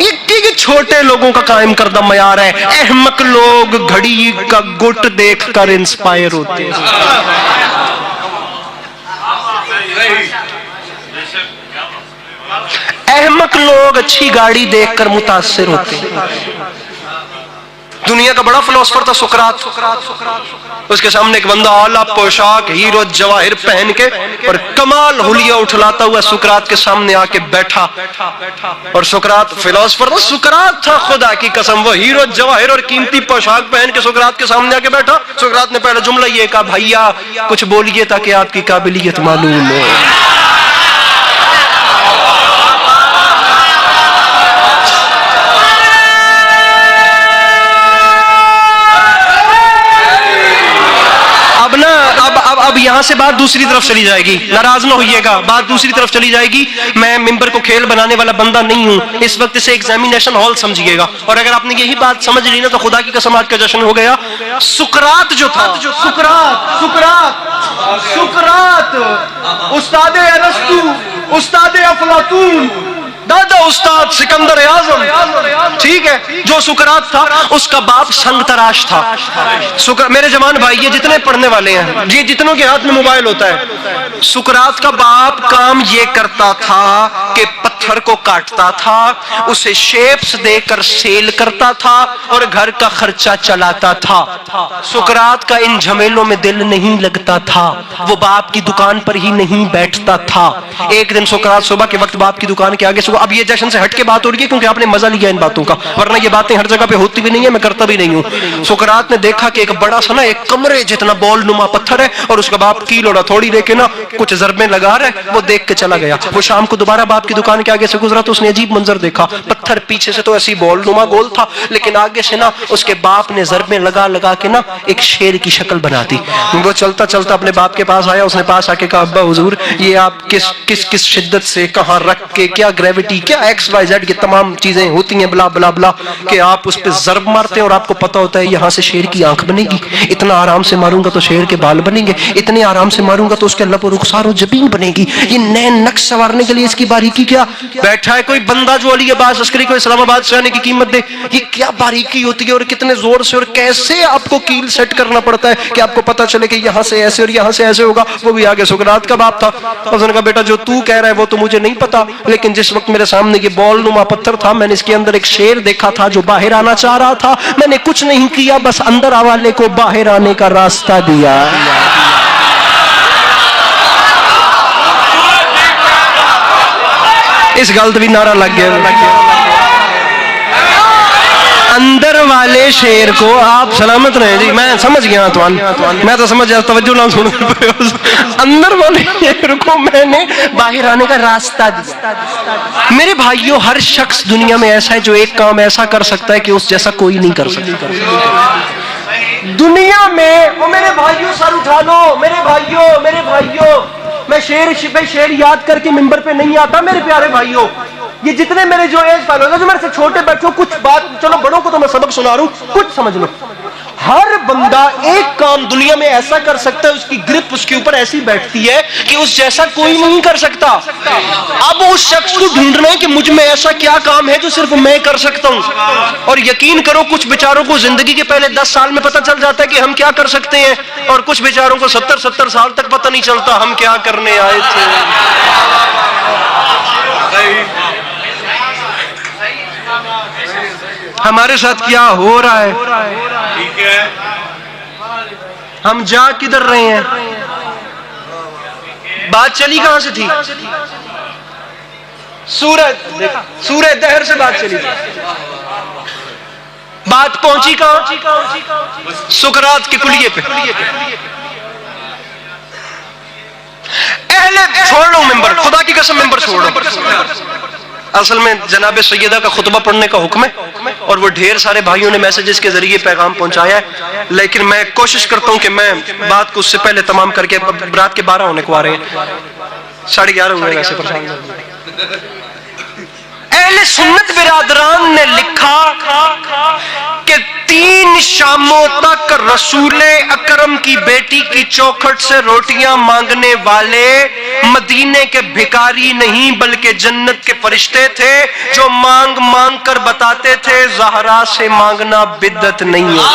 ये छोटे लोगों का कायम करदा मयार है। अहमक लोग घड़ी का गुट देखकर इंस्पायर होते हैं। अहमक लोग अच्छी गाड़ी देखकर मुतासिर होते हैं। दुनिया का बड़ा फिलोसफर था सुकरात। उसके सामने एक बंदा आला पोशाक हीरो जवाहिर पहन के और कमाल हुलिया उठलाता हुआ सुकरात के सामने आके बैठा। और सुकरात फिलोसफर था, सुकरात था खुदा की कसम, वो हीरो जवाहिर और कीमती पोशाक पहन के सुकरात के सामने आके बैठा। सुकरात ने पहला जुमला ये कहा, भैया कुछ बोलिए ताकि आपकी काबिलियत मालूम हो। अब यहां से बात दूसरी तरफ चली जाएगी, नाराज ना होइएगा, बात दूसरी तरफ चली जाएगी। मैं मिंबर को खेल बनाने वाला बंदा नहीं हूं, इस वक्त इसे एग्जामिनेशन हॉल समझिएगा। और अगर आपने यही बात समझ ली ना तो खुदा की कसम आज का जश्न हो गया। सुकरात जो था, सुकरात उस्ताद अरस्तु, उस्ताद अफलातून, दादा उस्ताद सिकंदर आजम, ठीक है, जो सुकरात था उसका बाप संगतराश था। मेरे जवान भाई ये जितने पढ़ने वाले हैं, ये जितनों के हाथ में मोबाइल होता है, सुकरात का बाप काम ये करता था कि पत्थर को काटता था, उसे शेप्स देकर सेल करता था और घर का खर्चा चलाता था। सुकरात का इन झमेलों में दिल नहीं लगता था, वो बाप की दुकान पर ही नहीं बैठता था। एक दिन सुकरात सुबह के वक्त बाप की दुकान के आगे, अब ये जश्न से हट के बात हो रही है क्योंकि आपने मजा लिया इन बातों का, वरना ये बातें हर जगह पे होती भी नहीं है, मैं करता भी नहीं हूं। सुकरात ने देखा कि एक बड़ा सा ना एक कमरे जितना बॉल नुमा पत्थर है और उसका बाप कील और हथौड़ी लेके ना कुछ ज़रबे लगा रहा है, वो देख के चला गया। वो शाम को दोबारा बाप की दुकान के आगे से गुजरा तो उसने अजीब मंजर देखा। पत्थर पीछे से तो ऐसी बॉल नुमा गोल था, लेकिन आगे से ना उसके बाप ने ज़रबे लगा लगा के ना एक शेर की शक्ल बना दी। वो चलता चलता अपने बाप के पास आया, उसने पास आके कहा, अब्बा हुजूर ये आप किस शिद्दत से कहां रख के, क्या ग्रेविटी, क्या XYZ की तमाम चीजें होती हैं बला बला बला कि आप उस पे ज़रब मारते हैं और आपको पता होता है यहां से शेर की आंख बनेगी, इतना आराम से मारूंगा तो शेर के बाल बनेंगे, इतने आराम से मारूंगा तो उसके लब और रुखसार और जबीन बनेगी। ये नए नक्श संवारने के लिए इसकी बारीकी क्या। बैठा है कोई बंदा जो अली अब्बास अस्करी को इस्लामाबाद से आने की कीमत दे, ये क्या बारीकी होती है और कितने जोर से और कैसे आपको कील सेट करना पड़ता है कि आपको पता चले कि यहां से ऐसे और यहां से ऐसे होगा। वो भी आगे सुकरात का बाप था। उसने कहा, बेटा जो तू कह रहा है वो तो मुझे नहीं पता, लेकिन जिस वक्त मेरे सामने ये बॉल नुमा पत्थर था, मैंने इसके अंदर एक शेर देखा था जो बाहर आना चाह रहा था। मैंने कुछ नहीं किया, बस अंदर वाले को बाहर आने का रास्ता दिया। इस गलत भी नारा लग गया। अंदर वाले शेर को आप सलामत रहे जी, मैं समझ गया तुआन, मैं तो समझ गया, तवज्जो ना सुनो। अंदर वाले शेर को मैंने बाहर आने का रास्ता दिया। मेरे भाइयों, हर शख्स दुनिया में ऐसा है जो एक काम ऐसा कर सकता है कि उस जैसा कोई नहीं कर सकता दुनिया में। वो मेरे भाइयों सर उठा लो, मेरे भाइयों, मैं शेर याद करके मिंबर पे नहीं आता। मेरे प्यारे भाइयों, ये जितने मेरे जो एज फैलो जो मेरे से छोटे बैठो, कुछ बात, चलो बड़ों को तो मैं सबक सुना रहा हूं, कुछ समझ लो। हर बंदा एक काम दुनिया में ऐसा कर सकता है, उसकी ग्रिप उसके ऊपर ऐसी बैठती है कि उस जैसा कोई नहीं कर सकता। अब उस शख्स को ढूंढना है कि मुझ में ऐसा क्या काम है जो सिर्फ मैं कर सकता हूं। और यकीन करो, कुछ बेचारों को जिंदगी के पहले 10 साल में पता चल जाता है कि हम क्या कर सकते हैं, और कुछ बेचारों को 70-70 साल तक पता नहीं चलता हम क्या करने आए थे। हमारे साथ क्या हो रहा है, ठीक है, हम जा किधर रहे हैं। बात चली कहां से थी, सूरज दहर से बात चली थी। बात पहुंची कहां, सुकरात के कुलिये पे। छोड़ लो मिंबर, खुदा की कसम मिंबर छोड़ लो। असल में जनाब सैयदा का खुतबा पढ़ने का हुक्म है और वो ढेर सारे भाइयों ने मैसेजेस के जरिए पैगाम पहुंचाया है, लेकिन मैं कोशिश करता हूं कि मैं बात को उससे पहले तमाम करके, रात के 12 होने को आ रहे हैं, 11:30 हुए वैसे परेशान। अहले सुन्नत बिरादरान ने लिखा कि 3 शामों तक रसूले अकरम की बेटी की चौखट से रोटियां मांगने वाले मदीने के भिखारी नहीं बल्कि जन्नत के फरिश्ते थे, जो मांग मांग कर बताते थे ज़हरा से मांगना बिद्दत नहीं है।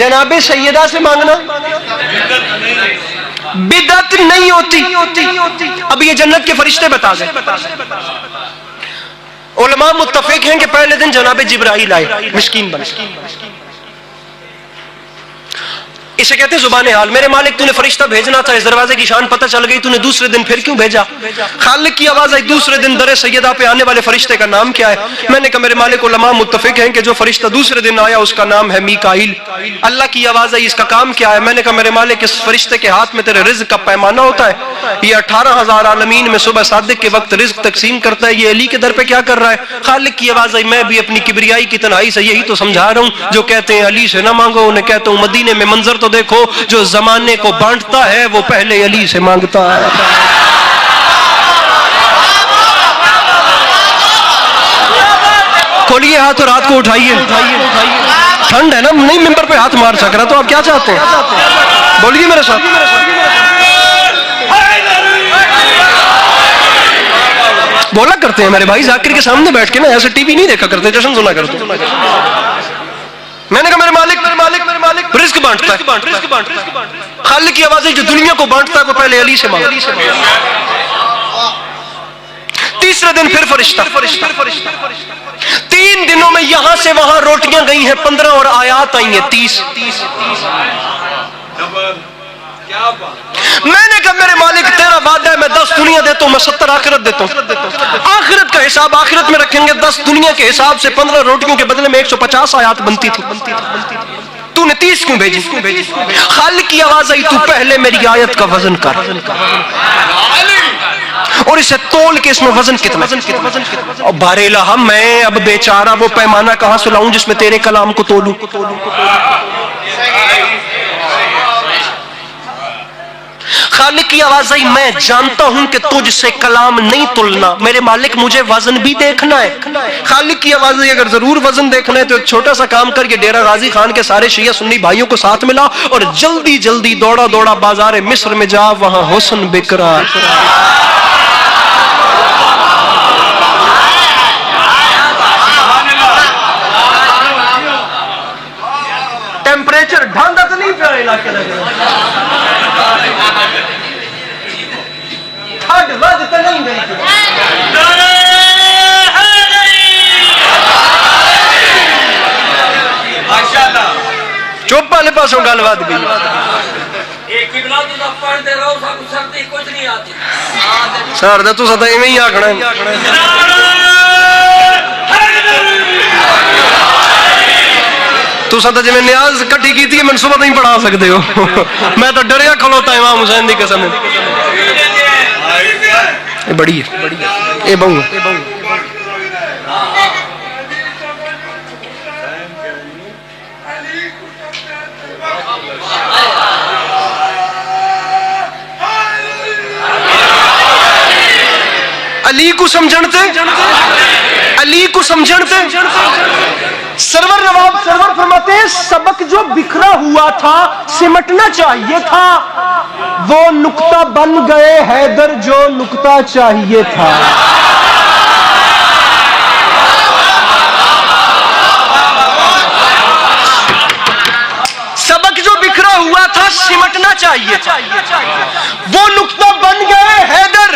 जनाबे सैयदा से मांगना बिदअत नहीं होती। अब ये जन्नत के फरिश्ते बता गए। उलमा मुत्तफिक हैं कि पहले दिन जनाबे जिब्राइल आए मिस्कीन बने। इसे कहते हैं जुबान हाल। मेरे मालिक तूने फरिश्ता भेजना था, इस दरवाजे की शान पता चल गई, तूने दूसरे दिन फिर क्यों भेजा? खालिक की आवाज आई दूसरे दिन दरे सैयदा पे आने वाले फरिश्ते का नाम क्या है? मैंने कहा मेरे मालिक उलमा मुत्तफिक हैं कि जो फरिश्ता दूसरे दिन आया उसका नाम है मीकाइल। अल्लाह की आवाज आई इसका काम क्या है? मैंने कहा मेरे मालिक इस फरिश्ते के हाथ में तेरे रिज्क का पैमाना होता है, ये 18,000 आलमीन में सुबह सादिक के वक्त रिज्क तकसीम करता है, ये अली के दर पे क्या कर रहा है? खालिक की आवाज आई मैं भी अपनी किबरियाई की तन्हाई से यही तो समझा रहा हूँ, जो कहते हैं अली से ना मांगो, उन्हें कहता हूँ मदीने में मंजर तो देखो, जो जमाने को बांटता है वो पहले अली से मांगता है। खोलिए हाथ और हाथ को उठाइए। ठंड है ना, नहीं मिंबर पे हाथ मार सक रहा, तो आप क्या चाहते हैं? बोलिए मेरे साथ। बोला करते हैं मेरे भाई जाकिर के सामने बैठ के ना, ऐसे टीवी नहीं देखा करते, जश्न सुना करते। मैंने कहा मेरे मालिक रिस्क बांटता है। खालिक की आवाज है जो दुनिया को बांटता है वो पहले अली से मांगे। तीसरे दिन फिर फरिश्ता। 3 दिनों में यहां से वहां रोटियां गई हैं 15 और आयात आई हैं 30। मैंने कहा मेरे मालिक तेरा वादा है मैं 10 दुनिया देता हूं, मैं 70 आखिरत देता हूं। आखिरत का हिसाब आखिरत में रखेंगे। 10 दुनिया के हिसाब से 15 रोटियों के बदले में 150 आयात बनती थी। तूने 30 क्यों भेजी? खालिक की आवाज आई तू पहले मेरी आयत का वजन कर और इसे तोल के इसमें वजन कितना। और बारेला हम मैं अब बेचारा वो पैमाना कहां से लाऊं जिसमें तेरे कलाम को तोलूं? खालिक की आवाज आई मैं जानता हूं कि तुझसे कलाम नहीं तुलना, मेरे मालिक मुझे वजन भी देखना है। खालिक की आवाज आई अगर जरूर वजन देखना है तो एक छोटा सा काम करके डेरा गाजी खान के सारे शिया सुन्नी भाइयों को साथ मिला और जल्दी जल्दी दौड़ा दौड़ा बाजार मिस्र में जा, वहां हुस्न बिक रहा। टेम्परेचर ढांढा तो नहीं पिया इलाके लगे, ठंड वध तो नहीं गई। चुप वाले पासों गल वध गई। सर दे तुसा तो इवें ही आखना तुसा तो जिवें न्याज कट्ठी की थी मनसूबा नहीं पढ़ा सकते हो। मैं तो डरिया खलोता इमाम हुसैन की कसम। ये बड़ी है, ये बहु है। अली को समझते, अली को समझते सरवर नवाब सरवर फरमाते सबक जो बिखरा हुआ था सिमटना चाहिए था, वो नुक्ता बन गए हैदर जो नुक्ता चाहिए था। सबक जो बिखरा हुआ था सिमटना चाहिए था, वो नुक्ता बन गए हैदर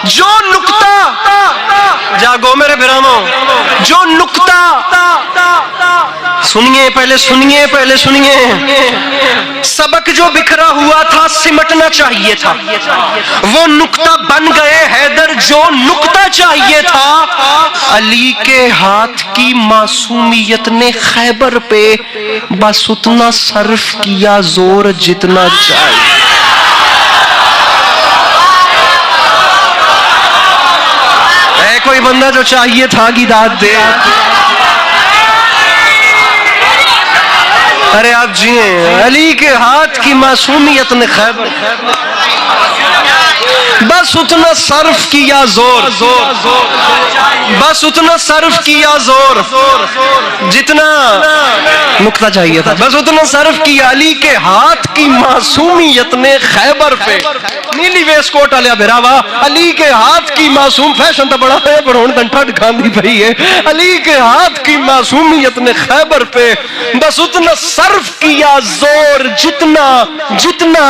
जो नुक्ता। जागो मेरे बिरामो, जो नुक्ता सुनिए, पहले सुनिए, पहले सुनिए। सबक जो बिखरा हुआ था सिमटना चाहिए था, वो नुक्ता बन गए हैदर जो नुक्ता चाहिए था। अली के हाथ की मासूमियत ने खैबर पे बस उतना सर्फ किया जोर जितना चाहिए। कोई बंदा जो चाहिए था की दाद दे। अरे आप जिए, अली के हाथ की मासूमियत ने खैबर बस उतना सर्फ किया जोर, बस उतना सर्फ किया जोर जितना नुक्ता चाहिए था, बस उतना सर्फ किया। अली के हाथ की मासूमियत ने खैबर पे नीली वेस्ट कोट वाले बिरावा अली के हाथ की मासूम फैशन तो बड़ा है पर हुण ठंड खांदी पई है। अली के हाथ की मासूमियत ने खैबर पे बस उतना सर्फ किया जोर जितना जितना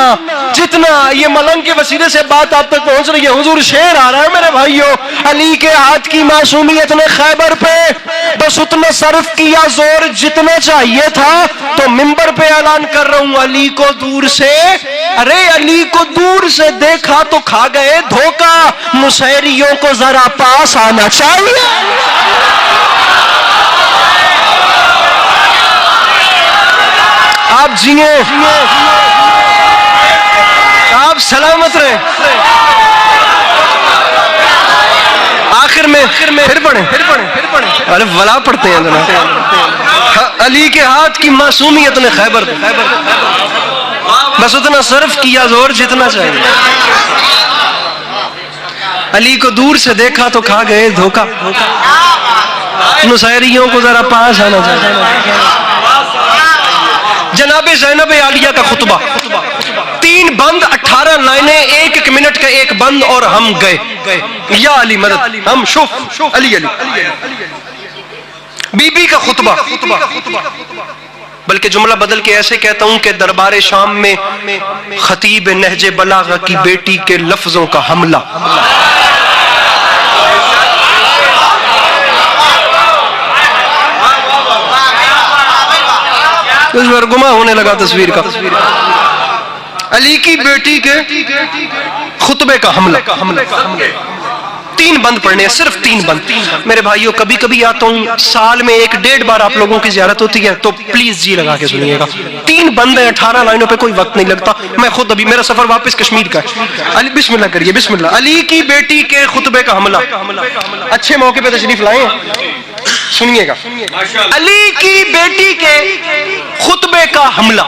जितना ये मलंग के वसीले से बात आप तक पहुंच रही है। हुजूर शेर आ रहा है मेरे भाइयों, अली के हाथ की मासूमियत ने खैबर पे बस उतना सर्फ किया जोर जितना चाहिए था। तो मिंबर पे ऐलान कर रहा हूं अली को दूर से, अरे अली को दूर से देखा तो खा गए धोखा, मुसैरियों को जरा पास आना चाहिए। आप जिए, आप सलामत रहे। आखिर में फिर पढ़े अरे वला पढ़ते हैं जनाब। अली के हाथ की मासूमियत ने खैबर बस उतना सर्फ किया जोर जितना चाहिए। अली को दूर से देखा तो खा गए धोखा, मुसैरियों को जरा पास आना चाहिए। जनाबे ज़ैनब आलिया का खुतबा, 3 बंद 18 लाइनें, 1 मिनट का एक बंद और हम गए। या अली मदद, हम शुफ अली अली। बीबी का खुतबा, बल्कि जुमला बदल के ऐसे कहता हूं कि दरबार शाम में खतीब नहजे बलागा की बेटी के लफ्जों का हमला। इस बार गुमा होने लगा तस्वीर का। अली की बेटी के खुतबे का हमला। 3 बंद पढ़ने हैं, सिर्फ 3 बंद। मेरे भाइयों कभी कभी आता हूं, साल में 1-1.5 बार आप लोगों की ज़ियारत होती है, तो प्लीज जी लगा के सुनिएगा। 3 बंद है, 18 लाइनों पे कोई वक्त नहीं लगता। मैं खुद अभी, मेरा सफर वापस कश्मीर का है। अली बिस्मिल्लाह करिए, बिस्मिल्लाह। अली की बेटी के खुतबे का हमला। अच्छे मौके पे तशरीफ लाए, सुनिएगा। अली की बेटी के खुतबे का हमला।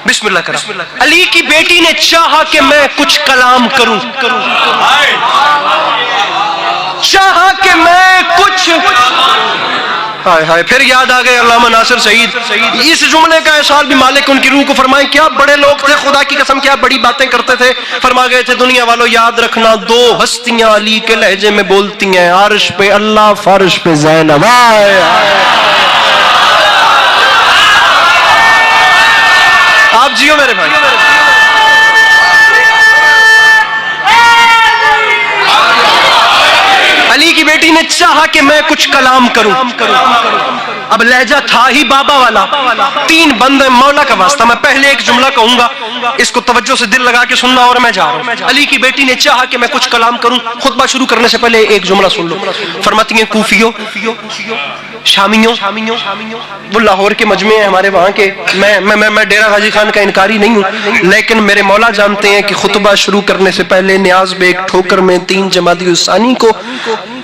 बिस्मिल्लाह करा। अली की बेटी ने चाहा कि मैं कुछ कलाम करूं, चाहा कि मैं कुछ, हाय हाय फिर याद आ गए अल्लामा नासिर सईद। इस जुमले का एहसास भी मालिक उनकी रूह को फरमाए। क्या बड़े लोग थे, खुदा की कसम क्या बड़ी बातें करते थे। फरमा गए थे दुनिया वालों याद रखना 2 हस्तियां अली के लहजे में बोलती हैं, अर्श पे अल्लाह, फर्श पे ज़ैनब। आप जियो मेरे भाई। अली की बेटी ने चाहा कि मैं कुछ कलाम करूं। अब लहजा था ही बाबा वाला। 3 बंद है, मौला का वास्ता। मैं पहले एक जुमला कहूंगा, इसको तवज्जो से दिल लगा के सुनना और मैं जा रहा हूं। अली की बेटी ने चाहा कि मैं कुछ कलाम करूं। खुतबा शुरू करने से पहले एक जुमला सुन लो। फरमाती हैं कूफियों, शामियों, वो लाहौर के मजमे हैं हमारे वहां के। मैं डेरा गाजी खान का इनकारी नहीं हूं, लेकिन मेरे मौला जानते हैं कि खुतबा शुरू करने से पहले न्याज बेग ठोकर में 3 जमादी उसानी को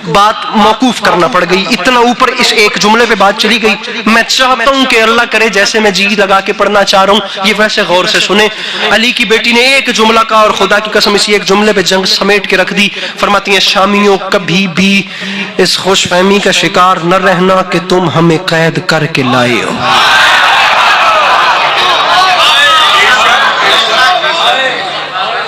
बात मौकूफ करना पड़ गई। इतना ऊपर इस एक जुमले पे बात चली गई। मैं चाहता हूं कि अल्लाह करे जैसे मैं जी लगा के पढ़ना चाह रहा हूं, ये वैसे गौर से सुने। अली की बेटी ने एक जुमला का और खुदा की कसम इसी एक जुमले पे जंग समेट के रख दी। फरमाती हैं शामियों कभी भी इस खुशफहमी का शिकार न रहना कि तुम हमें कैद करके लाए हो।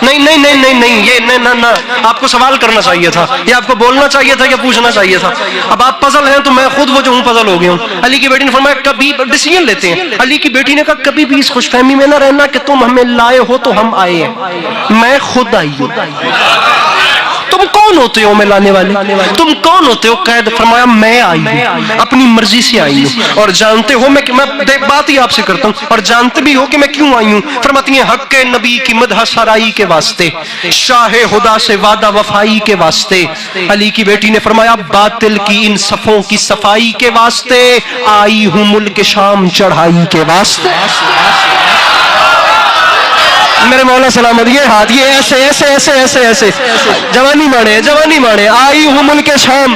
नहीं नहीं नहीं नहीं नहीं, ये नहीं ना ना, आपको सवाल करना चाहिए था, ये आपको बोलना चाहिए था या पूछना चाहिए था। अब आप पजल हैं तो मैं खुद वो जो हूँ पजल हो गया हूँ। अली की बेटी ने फरमाया कभी डिसीजन लेते हैं। अली की बेटी ने कहा कभी भी इस खुशफहमी में ना रहना कि तुम हमें लाए हो तो हम आए हैं, मैं खुद आई हूँ। तुम कौन होते हो मैं लाने वाले, तुम कौन होते हो कैद। फरमाया मैं आई हूँ, अपनी मर्जी से आई हूँ, और जानते हो मैं बात ही आपसे करता हूँ और जानते भी हो कि मैं क्यों आई हूँ। फरमाती हैं हक के नबी की मदह सराई के वास्ते, शाहे खुदा से वादा वफाई के वास्ते। अली की बेटी ने फरमाया बातिल की इन सफों की सफाई के वास्ते, आई हूँ मुल्क शाम चढ़ाई के वास्ते। मेरे मौला सलामत ये हाथ ये ऐसे ऐसे ऐसे ऐसे ऐसे जवानी माने, जवानी माने। आई हूँ मुल्क शाम,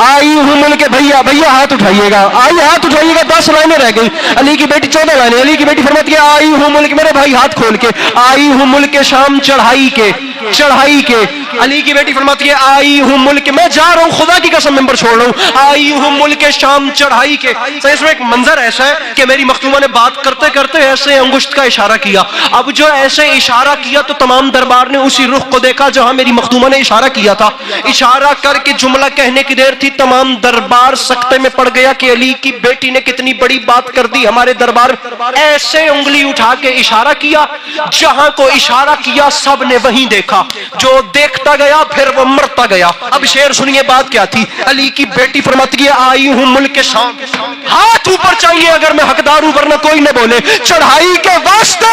आई हूँ मुल्क, भैया भैया हाथ उठाइएगा, आई हाथ उठाइएगा। 10 लाइनें रह गई। अली की बेटी 14 लाइनें। अली की बेटी फरमाती है आई हूँ मुल्क, मेरे भाई हाथ खोल के, आई हूँ मुल्क शाम चढ़ाई के। चढ़ाई के। अली की बेटी फरमाती है आई हूं मुल्क, मैं जा रहा हूं, खुदा की कसम मेंबर छोड़ रहा हूं, आई हूं मुल्क शाम चढ़ाई के। तो इसमें एक मंजर ऐसा है कि मेरी मखदूमा ने बात करते करते ऐसे अंगुश्त का इशारा किया। अब जो ऐसे इशारा किया तो तमाम दरबार ने उसी रुख को देखा जहां मेरी मखदूमा ने इशारा किया था। इशारा करके जुमला कहने की देर थी, तमाम दरबार सकते में पड़ गया कि अली की बेटी ने कितनी बड़ी बात कर दी हमारे दरबार। ऐसे उंगली उठा के इशारा किया, जहां को इशारा किया सब ने वहीं देखा, जो देखता गया फिर वो मरता गया। अब शेर सुनिए बात क्या थी। अली की बेटी फरमाती है आई हूं मुल्क के शाम, हाथ ऊपर चाहिए अगर मैं हकदार हूं वरना कोई न बोले, चढ़ाई के वास्ते।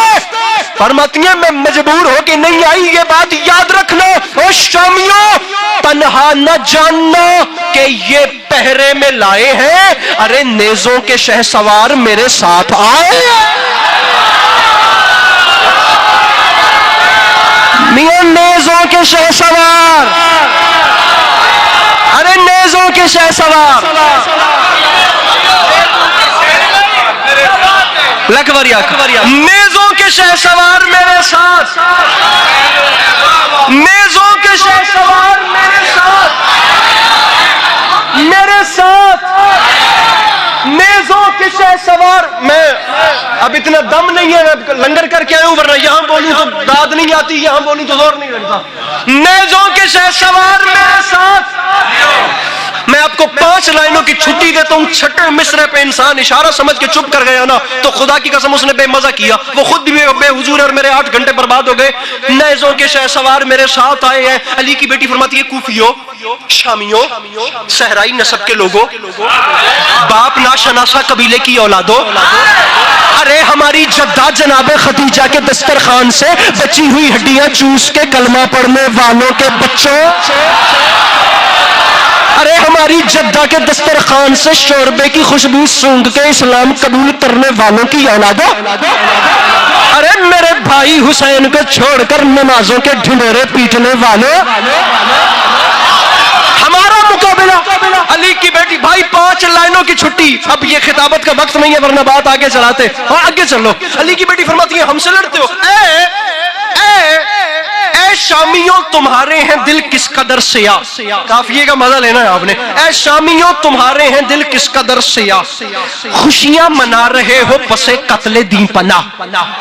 फरमाती है मैं मजबूर हो के नहीं आई, ये बात याद रखना ओ शामियों, तन्हा न जानना कि ये पहरे में लाए हैं, अरे नेजों के शहसवार मेरे साथ आए। मियां नेजों के शहसवार, अरे नेजों के शहसवार, लखवरिया नेजों के शहसवार मेरे साथ, नेजों के शहसवार मेरे साथ, मेरे साथ नेजों के शहसवार। मैं अब इतना दम नहीं है, लंगर करके आया हूं, वरना यहां बोलूं तो दाद नहीं आती, यहां बोलूं तो जोर नहीं लगता। नेजों के शहसवार मेरे साथ। मैं आपको 5 लाइनों की छुट्टी देता हूं, छठे मिसरे पे इंसान इशारा समझ के चुप कर गया ना तो खुदा की कसम उसने बेमजा किया, वो खुद भी बेहुजूर और मेरे 8 घंटे बर्बाद हो गए। नेज़ों के शहसवार मेरे साथ आए हैं। अली की बेटी फरमाती है कूफियों, शामियों, सहराई नस्ब के लोगों, बाप नाशनासा कबीले की औलादों, अरे हमारी जद्दा जनाबे खदीजा के दस्तरखान से बची हुई हड्डियां चूस के कलमा पढ़ने वालों के बच्चों, अरे हमारी जद्दा के दस्तरखान से शोरबे की खुशबू सूंघ के इस्लाम कबूल करने वालों की औलादों, अरे मेरे भाई हुसैन को छोड़कर नमाजों के ढिंढोरे पीटने वालों, हमारा मुकाबला। अली की बेटी भाई 5 लाइनों की छुट्टी, अब ये खिताबत का वक्त नहीं है वरना बात आगे चलाते। और आगे चलो। अली की बेटी फरमाती है हमसे लड़ते हो, शामियों तुम्हारे हैं दिल किस कदर सिया, काफिये का मजा लेना है आपने। ऐ शामियों तुम्हारे हैं दिल किस कदर सिया, खुशियां मना रहे हो पसे कत्ले दी पना।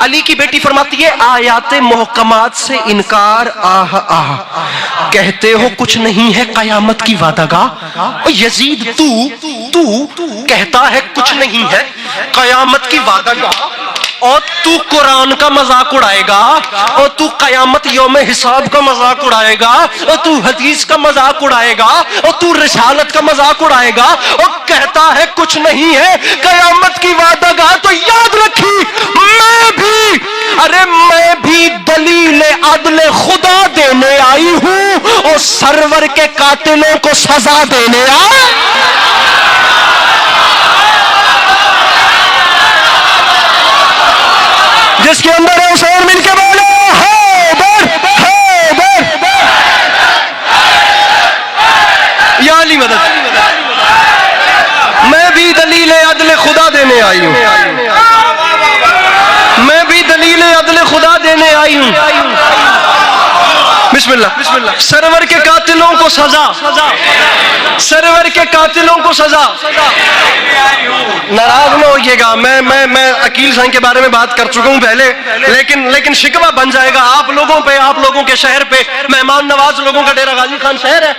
अली की बेटी फरमाती है आयाते मोहकमात से इनकार, आह आह कहते हो कुछ नहीं है कयामत की वादागाह। यजीद तू कहता है कुछ नहीं है कयामत की वादागाह, और तू कुरान का मजाक उड़ाएगा, और तू कयामत यौम हिसाब का मजाक उड़ाएगा, और तू हदीस का मजाक उड़ाएगा, और तू रिसालत का मजाक उड़ाएगा, और कहता है कुछ नहीं है कयामत की वादागाह। तो याद रखी मैं भी दलील अदले खुदा देने आई हूं और सरवर के कातिलों को सजा देने आई। जिसके अंदर है उसे और मिलके बोलो या अली मदद। मैं भी दलील अदल खुदा देने आई हूं, मैं भी दलील अदल खुदा देने आई हूं। बिस्मिल्लाह बिस्मिल्लाह। सरवर के कातिलों को सजा, सरवर के कातिलों को सजा। नाराज न होइएगा, मैं अकील साईं के बारे में बात कर चुका हूं पहले, लेकिन शिकवा बन जाएगा आप लोगों पे, आप लोगों के शहर पे। मेहमान नवाज लोगों का डेरा गाजी खान शहर है।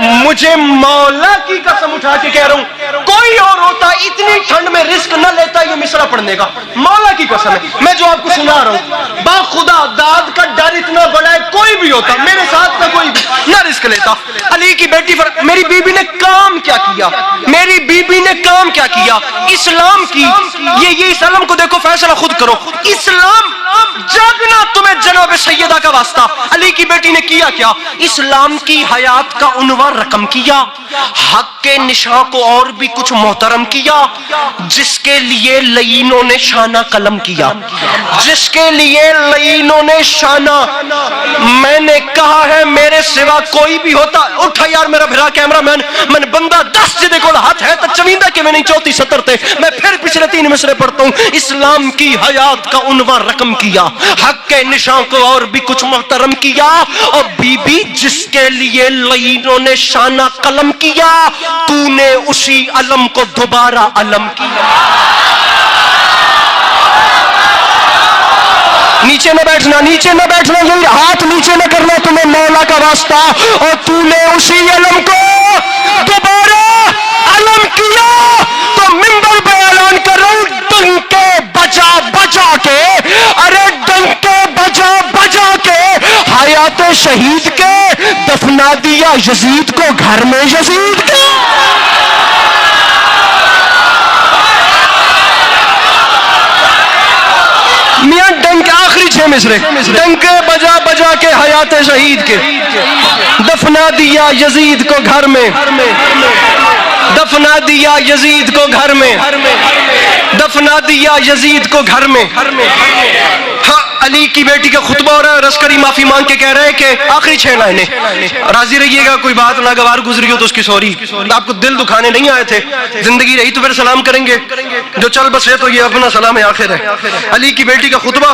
मुझे मौला की कसम उठा के कह रहा हूं, कोई और होता इतनी ठंड में रिस्क न लेता ये मिसरा पढ़ने का। मौला की कसम है, मैं जो आपको सुना रहा हूं, बाखुदा दाद का डर इतना बड़ा है, कोई भी होता मेरे साथ में कोई भी न रिस्क लेता। अली की बेटी पर मेरी बीबी ने काम क्या किया, मेरी बीबी ने काम क्या किया इस्लाम की। ये इस्लाम को देखो, फैसला खुद करो। इस्लाम जागना तुम्हें जनाब सैयदा का वास्ता। अली की बेटी ने किया क्या, इस्लाम की हयात का उन्वान रकम किया, हक के निशान को और भी कुछ मोहतरम किया, जिसके लिए लईनों ने शाना कलम किया, जिसके लिए लईनों ने शाना। मैंने कहा है मेरे मेरे सिवा कोई भी होता, उठा यार मेरा भरा कैमरामैन, मैंने बंदा 10 जिदे को हाथ है तो चवींदा कि मैं नहीं 34-70 थे, मैं फिर पिछले 3 मिसरे पढ़ता हूं। इस्लाम की हयात का उन्वा रकम किया, हक के निशान को और भी कुछ मुहतरम किया, और बीबी जिसके लिए लईनों ने शाना कलम किया, तूने उसी अलम को दोबारा अलम किया। नीचे न बैठना, नीचे न बैठना, यही हाथ नीचे न करना तुम्हें मौला का वास्ता, और तूने उसी अलम को दोबारा अलम किया। तो मिंबर पे ऐलान कर रहा हूं, डंके बजा बजा के, अरे डंके बजा बजा के हयात शहीद के दफना दिया यजीद को घर में यजीद के। मियां डंके, आखिरी 6 मिसरे, डंके बजा बजा के हयात शहीद के दफना दिया यजीद को घर में, दफना दिया यजीद को घर में, दफना दिया यजीद को घर में। हाँ, अली की बेटी का खुतबा हो रहा है, रस्करी माफी मांग के कह रहे हैं कि आखिरी 6 लाइनें, राजी रहिएगा, कोई बात नागवार गुजरी हो तो उसकी सॉरी, आपको दिल दुखाने नहीं आए थे, जिंदगी रही तो फिर सलाम करेंगे, जो चल बसे तो ये अपना सलाम आखिर है। अली की बेटी का खुतबा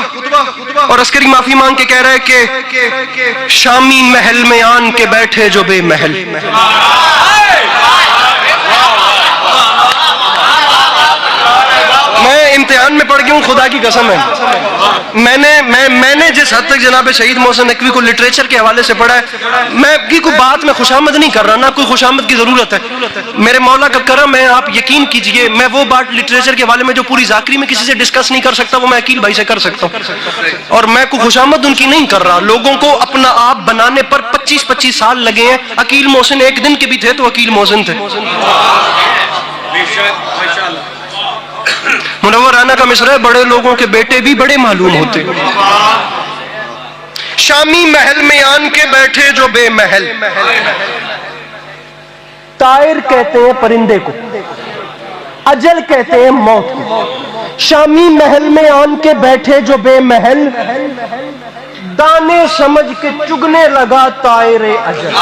और रस्करी माफी मांग के कह रहे हैं कि शामी महल में आन के बैठे जो बेमहल, मैं इम्तिहान में पढ़ गया हूं, खुदा की कसम है। मैंने जिस हद तक जनाब शहीद मोहसिन नकवी को लिटरेचर के हवाले से पढ़ा है, मैं की कोई बात में खुशामद नहीं कर रहा, ना कोई खुशामद की जरूरत है, मेरे मौला का करम है। आप यकीन कीजिए, मैं वो बात लिटरेचर के हवाले में जो पूरी जाकरी में किसी से डिस्कस नहीं कर सकता, वो मैं अकील भाई से कर सकता हूँ, और मैं कोई खुशामद उनकी नहीं कर रहा। लोगों को अपना आप बनाने पर 25-25 साल लगे हैं। अकील मोहसिन एक दिन के भी थे तो अकील मोहसिन थे। मुनव्वर राना का मिसरा है, बड़े लोगों के बेटे भी बड़े मालूम होते। शामी महल में आन के बैठे जो बेमहल, तायर कहते हैं परिंदे को, अजल कहते हैं मौत को। शामी महल में आन के बैठे जो बेमहल, दाने समझ के चुगने लगा तायरे अजल।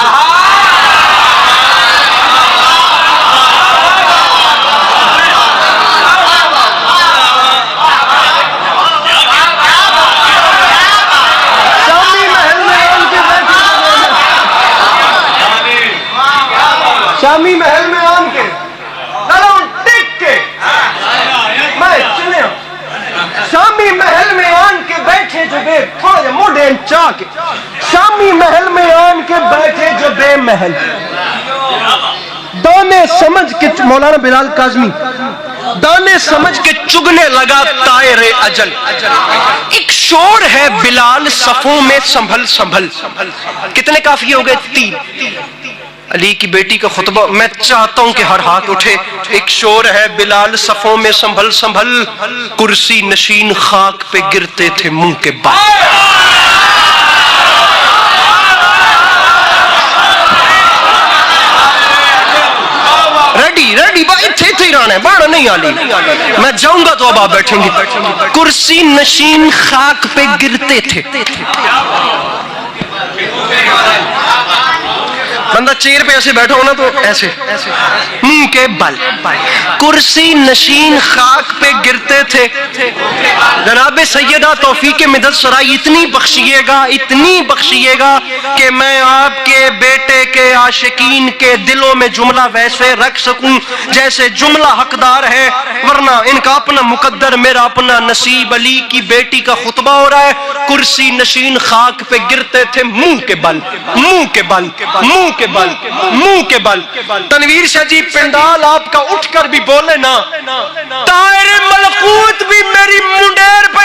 शामी महल में आन के टिक के मैं चले, शामी महल में आन के बैठे जो बे, थोड़ा मोढ़े चा के, शामी महल में आन के बैठे जो बेमहल, दाने समझ के, मौलाना बिलाल काज़मी, दाने समझ के चुगने लगा तायरे अजल। एक शोर है बिलाल सफों में संभल संभल, कितने काफी हो गए? 3। अली की बेटी का खुतबा, मैं चाहता हूं कि हर हाथ उठे। एक शोर है बिलाल सफों में संभल संभल, कुर्सी नशीन खाक पे गिरते थे मुंह के बाल। रेडी रेडी भाई, थे ही रहना है, बाहर नहीं आली, मैं जाऊंगा तो अब आप बैठेंगे। कुर्सी नशीन खाक पे गिरते थे, बंदा चेयर पे ऐसे बैठा हो ना तो ऐसे मुंह के बल, कुर्सी नशीन खाक पे गिरते थे। जनाब सैयदा तौफीक मिदत सराय इतनी बख्शिएगा कि मैं आपके बेटे के आशिकीन के दिलों में जुमला वैसे रख सकूं जैसे जुमला हकदार है, वरना इनका अपना मुकद्दर मेरा अपना नसीब। अली की बेटी का खुतबा हो रहा है, कुर्सी नशीन खाक पे गिरते थे मुंह के बल, मुंह के बल, मुंह के बल, मुंह के बल। तनवीर शाह जी पिंडाल आपका उठकर भी बोले ना, तायरे मलकूत भी मेरी मुंडेर पे